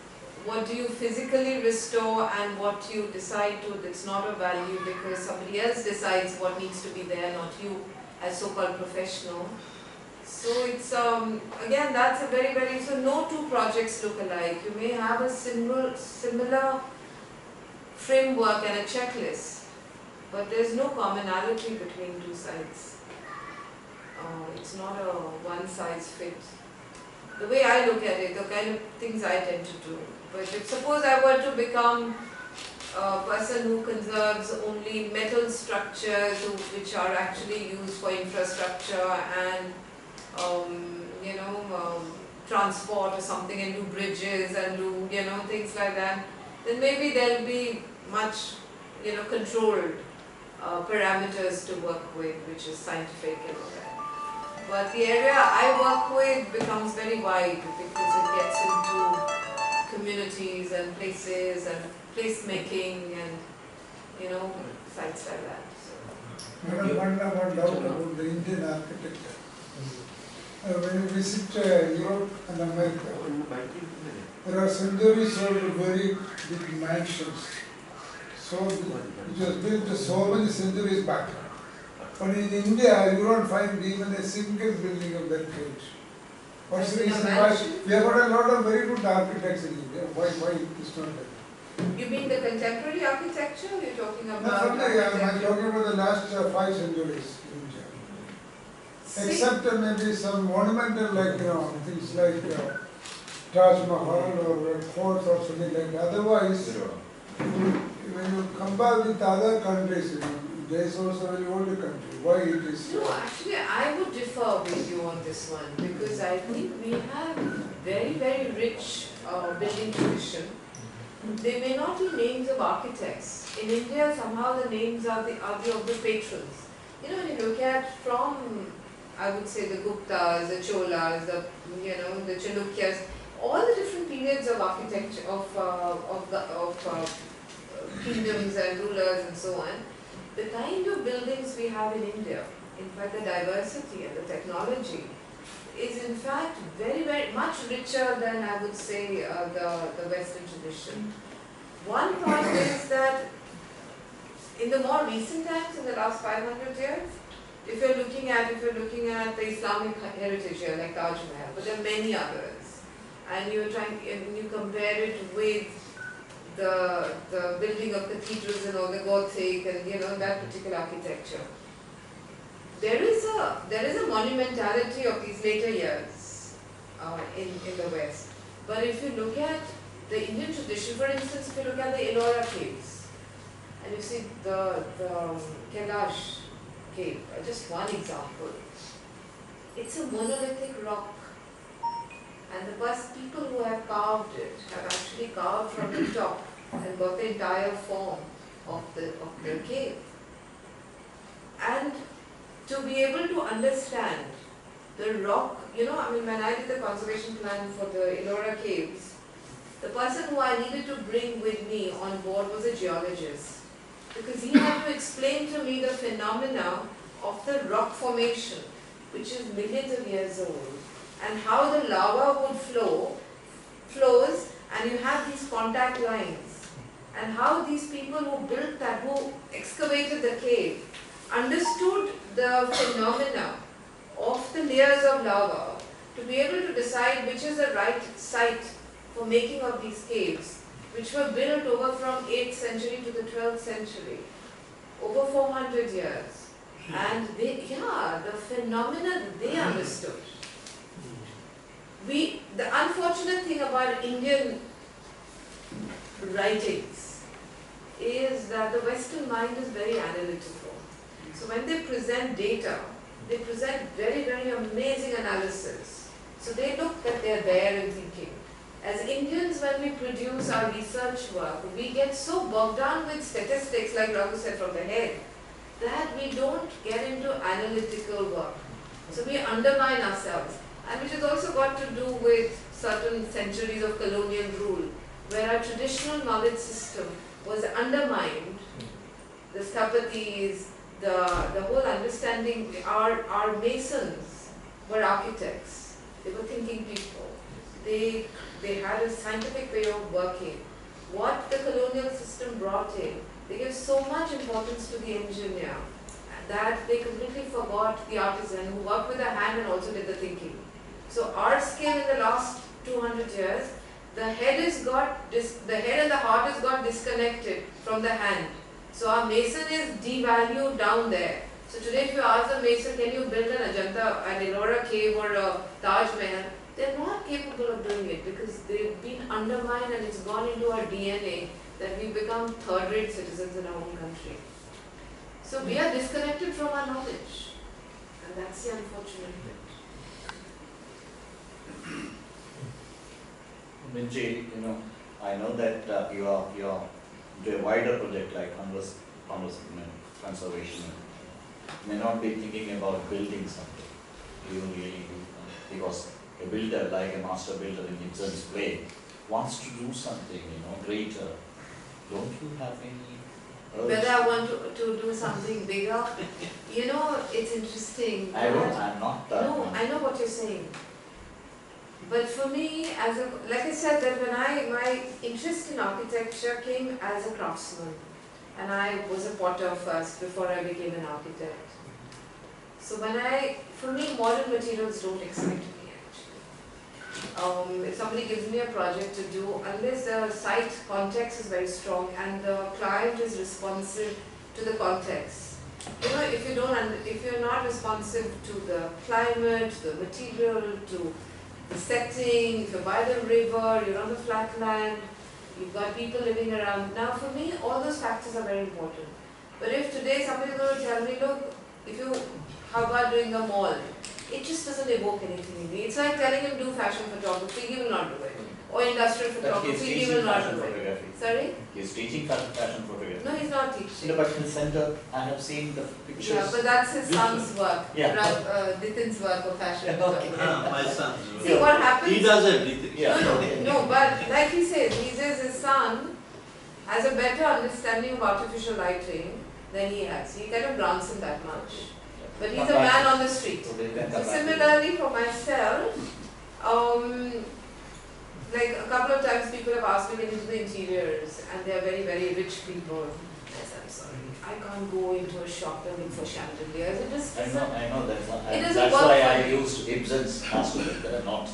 G: what do you physically restore and what you decide to, that's not of value because somebody else decides what needs to be there, not you as so-called professional. So it's, again, that's a very, very, so no two projects look alike. You may have a similar framework and a checklist, but there's no commonality between two sides. It's not a one-size-fits. The way I look at it, the kind of things I tend to do. But if suppose I were to become a person who conserves only metal structures which are actually used for infrastructure and transport or something, and do bridges and do things like that, then maybe there'll be much controlled parameters to work with, which is scientific and all that. But the area I work with becomes very wide because it gets into communities and places and placemaking and sites like that. So.
C: One doubt about the Indian architecture. When you visit Europe and America, there are centuries old very big mansions. So it was built so many centuries back. But in India, you don't find even a single building of that age. What's the reason why? We have got a lot of very good architects in India. Why it's not that?
G: You mean the contemporary architecture? You're talking about?
C: No, I'm talking about the last 5 centuries in India. Except maybe some monumental, like things like Taj Mahal or forts or something like that. Otherwise, when you compare with other countries, there is also a very old country. Why it is?
G: No, actually, I would differ with you on this one because I think we have very, very rich building tradition. They may not be names of architects. In India, somehow the names are the of the patrons. When you look at from, I would say, the Guptas, the Cholas, the Chalukyas, all the different periods of architecture of kingdoms and rulers and so on. The kind of buildings we have in India, in fact the diversity and the technology, is in fact very, very much richer than I would say the Western tradition. One thought is that in the more recent times, in the last 500 years, if you're looking at the Islamic heritage here, like Taj Mahal, but there are many others, and you compare it with the building of cathedrals and all the Gothic and that particular architecture. There is a monumentality of these later years in the West. But if you look at the Indian tradition, for instance, if you look at the Ellora caves, and you see the Kailash cave, just one example, it's a monolithic rock. And the first people who have carved it have actually carved from the top and got the entire form of the cave. And to be able to understand the rock, when I did the conservation plan for the Ellora caves, the person who I needed to bring with me on board was a geologist. Because he had to explain to me the phenomena of the rock formation, which is millions of years old, and how the lava would flows, and you have these contact lines, and how these people who built that, who excavated the cave, understood the phenomena of the layers of lava to be able to decide which is the right site for making of these caves, which were built over from 8th century to the 12th century, over 400 years. And the phenomena that they understood. The unfortunate thing about Indian writings is that the Western mind is very analytical. So when they present data, they present very, very amazing analysis. So they look that they're there and thinking. As Indians, when we produce our research work, we get so bogged down with statistics, like Raghu said, from the head, that we don't get into analytical work. So we undermine ourselves. And which has also got to do with certain centuries of colonial rule, where our traditional knowledge system was undermined. The Sthapatis, the whole understanding, our masons were architects. They were thinking people. They had a scientific way of working. What the colonial system brought in, they gave so much importance to the engineer that they completely forgot the artisan who worked with the hand and also did the thinking. So our skill in the last 200 years, the head and the heart has got disconnected from the hand. So our mason is devalued down there. So today if you ask the mason, can you build an Ajanta, an Ellora cave or a Taj Mahal? They're not capable of doing it because they've been undermined and it's gone into our DNA that we become third-rate citizens in our own country. So we are disconnected from our knowledge, and that's the unfortunate thing.
I: Minji, I know that you are into a wider project like conservation. You may not be thinking about building something. You really do, because a builder, like a master builder in Gibson's play, wants to do something, greater. Don't you have any urge?
G: Whether I want to do something bigger, it's interesting.
I: I'm not.
G: No, I know what you're saying. But for me, like I said, that when my interest in architecture came as a craftsman, and I was a potter first before I became an architect. So for me, modern materials don't excite me actually. If somebody gives me a project to do, unless the site context is very strong and the client is responsive to the context. If you're not responsive to the climate, the material, to the setting, if you're by the river, you're on the flat land, you've got people living around. Now for me, all those factors are very important. But if today somebody is going to tell me, look, how about doing a mall? It just doesn't evoke anything in me. It's like telling him do fashion photography, he will not do it. Or industrial photography, he will not do it. Sorry?
I: He's teaching fashion photography.
G: No, he's not teaching.
I: No, but in the center, I have seen the pictures.
G: Yeah, but that's his son's work.
I: Yeah.
G: Nitin's work of fashion photography.
B: My son's work.
G: See what happens?
B: He does everything.
I: Yeah.
G: No, but like he says his son has a better understanding of artificial lighting than he has. He kind of grants him that much. But he's a man on the street. So similarly for myself, like a couple of times people have asked me to do the interiors and they are very, very rich people. I said, I'm sorry, I can't go into a shop and look for chandeliers. It just
I: I know that's not.
G: It doesn't
I: That's
G: work
I: why
G: for
I: I
G: me.
I: used Ibsen's master builder, not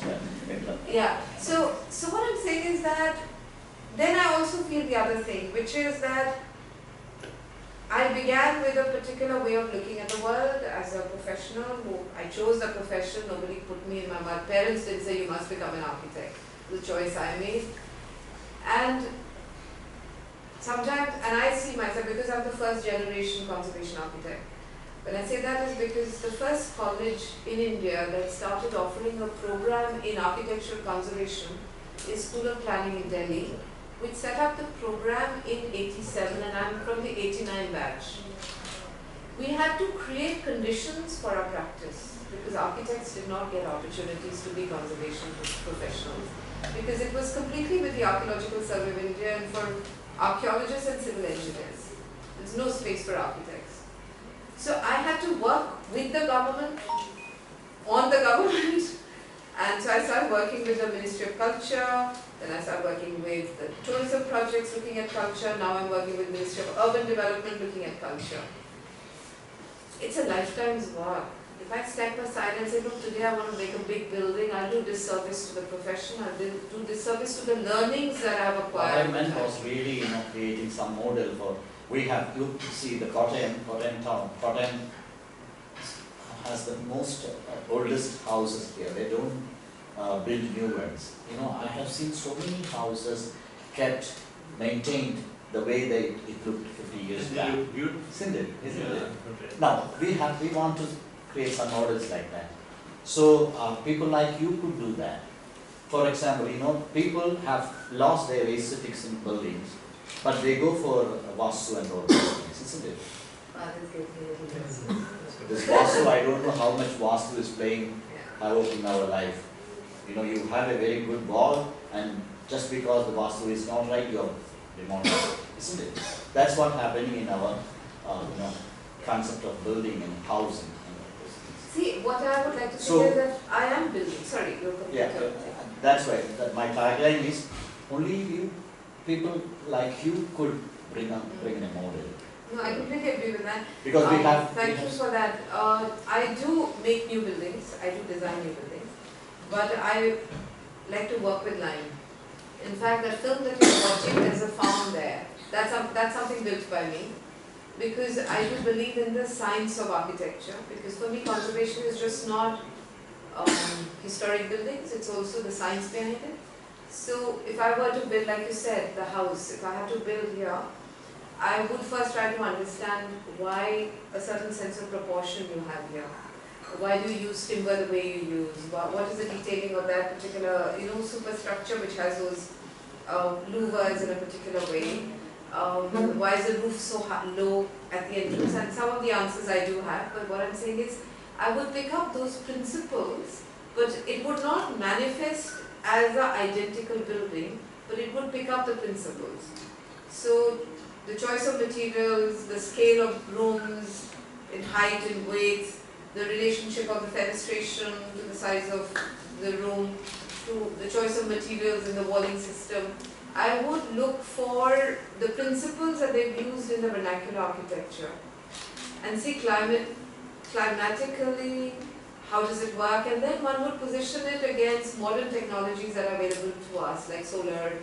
G: Yeah. So what I'm saying is that then I also feel the other thing, which is that I began with a particular way of looking at the world as a professional. I chose the profession, nobody put me in my mouth. Parents didn't say you must become an architect. It was a choice I made. And sometimes, and I see myself, because I'm the first generation conservation architect. When I say that is because it's the first college in India that started offering a program in architectural conservation is School of Planning in Delhi, which set up the program in 87 and I'm from the 89 batch. We had to create conditions for our practice because architects did not get opportunities to be conservation professionals because it was completely with the Archaeological Survey of India and for archaeologists and civil engineers. There's no space for architects. So I had to work with the government, on the government, and so I started working with the Ministry of Culture, then I started working with the tourism projects looking at culture, now I'm working with the Ministry of Urban Development looking at culture. It's a lifetime's work. If I step aside and say, look, today I want to make a big building, I'll do disservice to the profession, I'll do disservice to the learnings that I've acquired.
I: What I meant was really, creating some model for, we have, you see the Kottayam town, Kottayam has the most oldest houses here. They don't build new ones. You know, I have seen so many houses kept, maintained the way it looked 50 years
B: And
I: back.
B: they look beautiful.
I: Isn't it? Isn't
B: Yeah.
I: it? Now, we want to create some models like that. So, people like you could do that. For example, you know, people have lost their aesthetics in buildings, but they go for Vastu and all those things, isn't it?
G: Others get a little less.
I: This Vastu, I don't know how much Vastu is playing
G: Yeah.
I: havoc in our life. You know, you have a very good wall, and just because the Vastu is not right, you are demolished, isn't it? That's what happening in our, you know, concept of building and housing and all those things.
G: See, what I would like to say
I: So-
G: is that I am building, sorry, you're
I: Yeah,
G: completely.
I: that's right. That my tagline is only you, people like you could bring in a model.
G: No, I completely agree with that.
I: Because we have.
G: Thank you for that. I do make new buildings, I do design new buildings, but I like to work with line. In fact, that film that you're watching, there's a farm there. That's something built by me. Because I do believe in the science of architecture. Because for me, conservation is just not historic buildings, it's also the science behind it. So if I were to build, like you said, the house, if I had to build here, I would first try to understand why a certain sense of proportion you have here. Why do you use timber the way you use? What is the detailing of that particular, superstructure which has those louvers in a particular way? Why is the roof so low at the entrance? And some of the answers I do have, but what I'm saying is, I would pick up those principles, but it would not manifest as an identical building, but it would pick up the principles. So the choice of materials, the scale of rooms in height and width, the relationship of the fenestration to the size of the room, to the choice of materials in the walling system. I would look for the principles that they've used in the vernacular architecture and see climatically, how does it work, and then one would position it against modern technologies that are available to us, like solar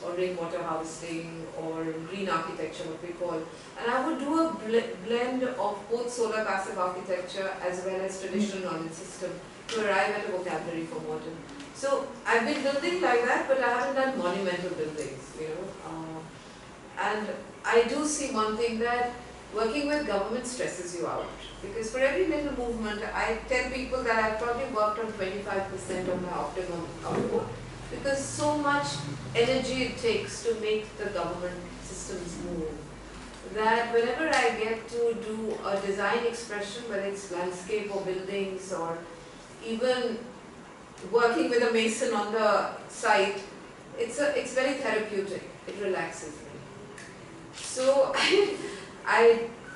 G: or rainwater harvesting or green architecture, what we call. And I would do a blend of both solar passive architecture as well as traditional knowledge system to arrive at a vocabulary for modern. So I've been building like that, but I haven't done monumental buildings, and I do see one thing, that working with government stresses you out. Because for every little movement, I tell people that I've probably worked on 25% of my optimum output. Because so much energy it takes to make the government systems move, that whenever I get to do a design expression, whether it's landscape or buildings or even working with a mason on the site, it's very therapeutic. It relaxes me. So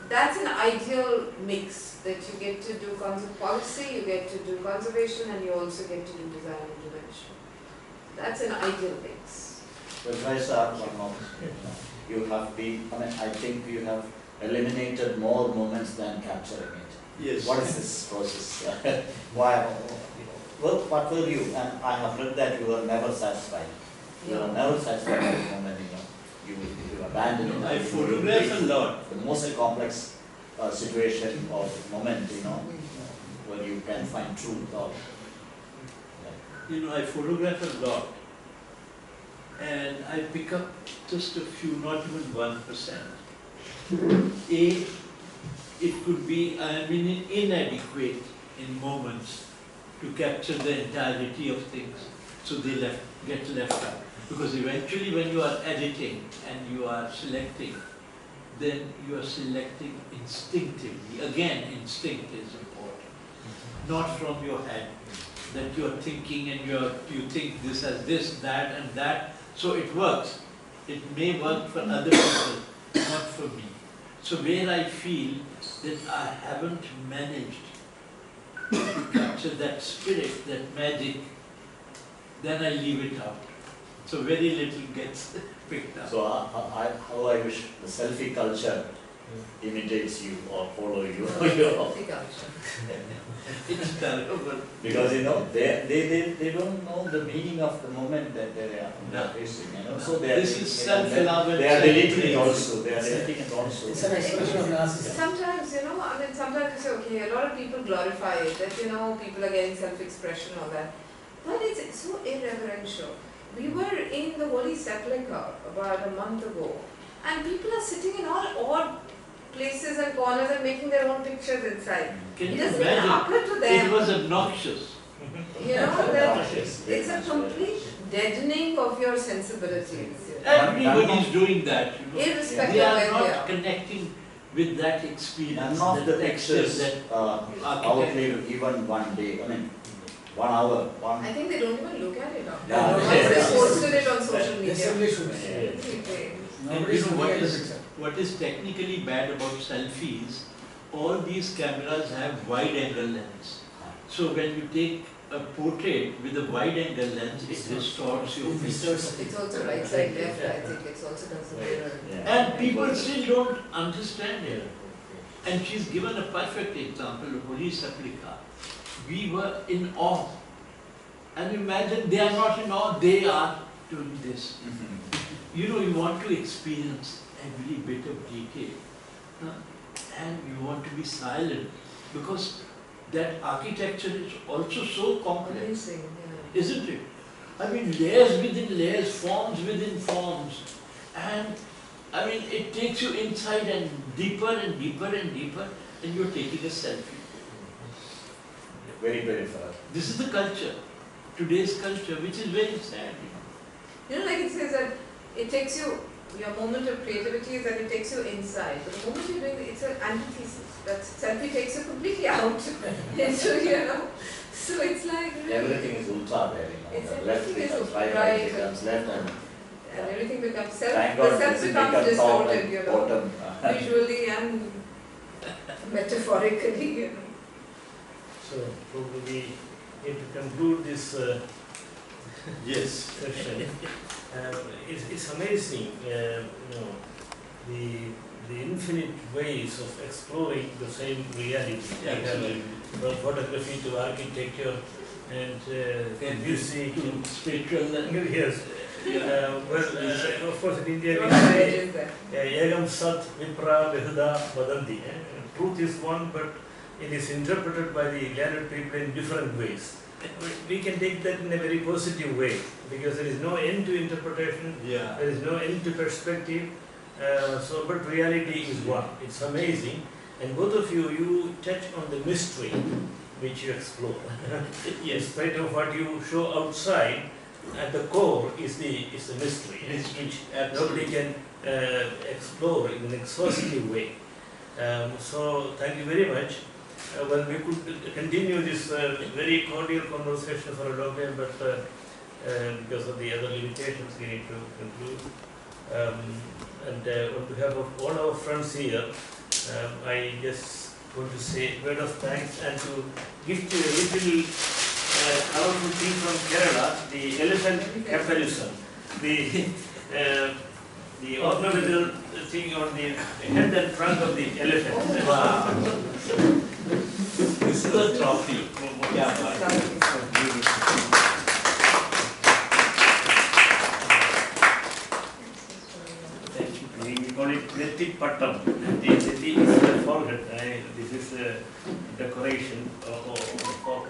G: that's an ideal mix, that you get to do policy, you get to do conservation, and you also get to do design intervention. That's an ideal mix.
I: Well, Raisa, one more. You have been, I think you have eliminated more moments than capturing it.
B: Yes.
I: What is this process? Why? Well, what were you? And I have read that you were never satisfied. You were never satisfied at the moment, you abandoned it.
B: I photograph a lot.
I: The most complex situation or moment, where you can find truth or.
B: I photograph a lot, and I pick up just a few, not even 1%. It could be I am inadequate in moments to capture the entirety of things, so they get left out. Because eventually when you are editing and you are selecting, then you are selecting instinctively. Again, instinct is important, not from your head. That you are thinking and you think this as this, that and that, so it works. It may work for other people, not for me. So where I feel that I haven't managed to capture that spirit, that magic, then I leave it out. So very little gets picked up.
I: So how I wish the selfie culture imitates you or follow you.
G: Horticulture.
B: It's terrible.
I: Because they don't know the meaning of the moment that they are facing. So
B: This is self-love.
I: They are deleting it also. They are deleting it also.
J: It's an expression of narcissism.
G: Sometimes, sometimes you say, okay, a lot of people glorify it, that, people are getting self-expression or that. But it's so irreverential. We were in the Holy Sepulchre about a month ago, and people are sitting in all odd places and corners and making their own pictures inside.
B: Can
G: It
B: you
G: doesn't even occur
B: imagine?
G: to them.
B: It was obnoxious.
G: That it's a complete deadening of your sensibilities.
B: Everybody is doing that.
G: Irrespective
B: They
G: of
B: are
G: where they
B: not
G: are.
B: connecting with that experience.
I: None of the
B: that
I: pictures
B: that
I: outlive even 1 day. 1 hour.
G: I think they don't even look at it.
I: Yeah.
G: They posted it on social
J: They
G: media.
J: simply should.
B: And
J: Nobody should
B: what
J: look at the
B: is
J: picture.
B: what is technically bad about selfies, all these cameras have wide angle lens. So when you take a portrait with a wide angle lens, it distorts your face.
G: It's also right side left, I think it's also considered.
B: And people still don't understand it. And she's given a perfect example of Holy Sepulchre. We were in awe. And imagine they are not in awe, they are doing this. You want to experience every bit of detail. And you want to be silent because that architecture is also so complex,
G: Amazing, yeah.
B: isn't it? I mean, layers within layers, forms within forms. And I mean, it takes you inside and deeper and deeper and deeper, and you're taking a selfie.
I: Very, very far.
B: This is the culture, today's culture, which is very sad.
G: Like it says that it takes you, your moment of creativity is that it takes you inside. But the moment you're doing it, it's an antithesis. That selfie takes you completely out. So it's like really,
I: Everything is ultra there,
G: It's
I: The left
G: everything is
I: becomes right,
G: right.
I: right becomes left, and
G: and everything becomes
I: thank
G: the
I: God
G: self
I: this
G: becomes
I: becomes top
G: distorted,
I: and bottom.
G: visually and metaphorically.
A: So probably we need to conclude this
B: Yes.
A: session. It's amazing, the infinite ways of exploring the same reality.
B: Yeah,
A: We have from photography to architecture and music.
B: To spiritual and
A: Yes. Of course, in India we
G: What
A: say,
G: message is that?
A: Yagam Sat Vipra Behuda Vadanti. Truth is one, but it is interpreted by the learned people in different ways. We can take that in a very positive way because there is no end to interpretation,
B: yeah.
A: there is no end to perspective. But reality is one. It's amazing. And both of you touch on the mystery which you explore. In spite of what you show outside, at the core is the mystery, which nobody can explore in an exhaustive way. So thank you very much. We could continue this very cordial conversation for a long time, but because of the other limitations, we need to conclude. On behalf of all our friends here, I just want to say a word of thanks and to give to a little powerful thing from Kerala, the elephant capitalism, the ornamental thing on the head and trunk of the elephant.
B: Wow. This is a trophy. Yeah,
A: We call it Neti Pattam. Neti is the forehead. This is a decoration for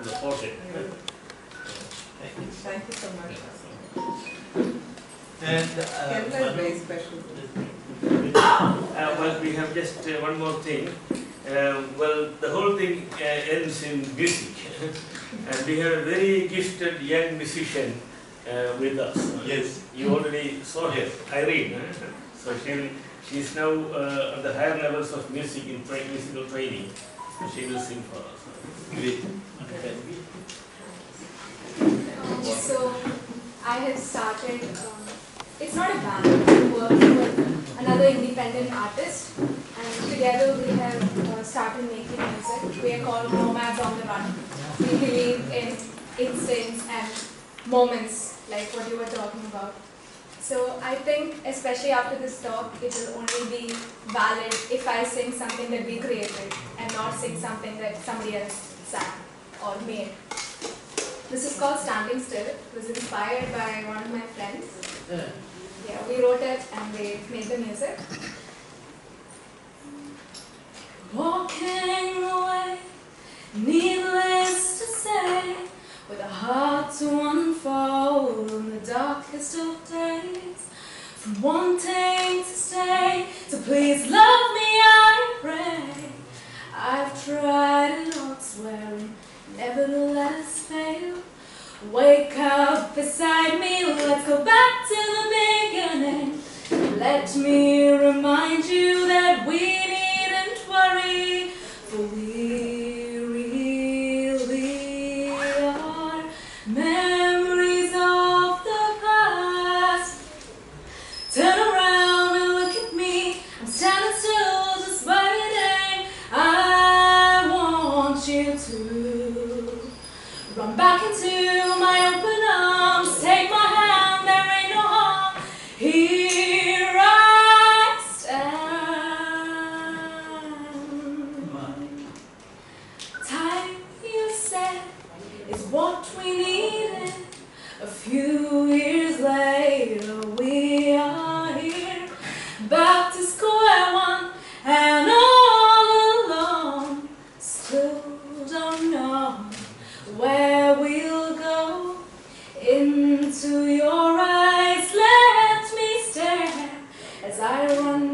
A: the forehead.
G: Thank you so much.
B: And
G: Kerala is very special.
A: Well, we have just one more thing. The whole thing ends in music. And we have a very gifted young musician with us.
B: Yes.
A: You already saw her, Irene. So she is now on the higher levels of music in musical training. She will sing for us.
B: Great.
H: So I have started, it's not a band, I'm working with another independent artist, and together we have started making music. We are called Nomads on the Run. We believe in instincts and moments, like what you were talking about. So I think, especially after this talk, it will only be valid if I sing something that we created and not sing something that somebody else sang or made. This is called Standing Still. It was inspired by one of my friends. Yeah, we wrote it and they made the music. Walking away, needless to say, with a heart to unfold on the darkest of days. From wanting to stay, to please love me I pray. I've tried it all, swearing nevertheless fail. Wake up beside me, let's go back to the beginning. Let me remind you that we needn't worry, for we really are memories of the past. Turn around and look at me, I'm standing still just waiting. I want you to run back into my open arms. Take my hand, there ain't no harm. Here I stand. Time, you said, is what we needed. A few years later, we are here, back to square one, and all alone. Still don't know where we'll go. Into your eyes, let me stare as I run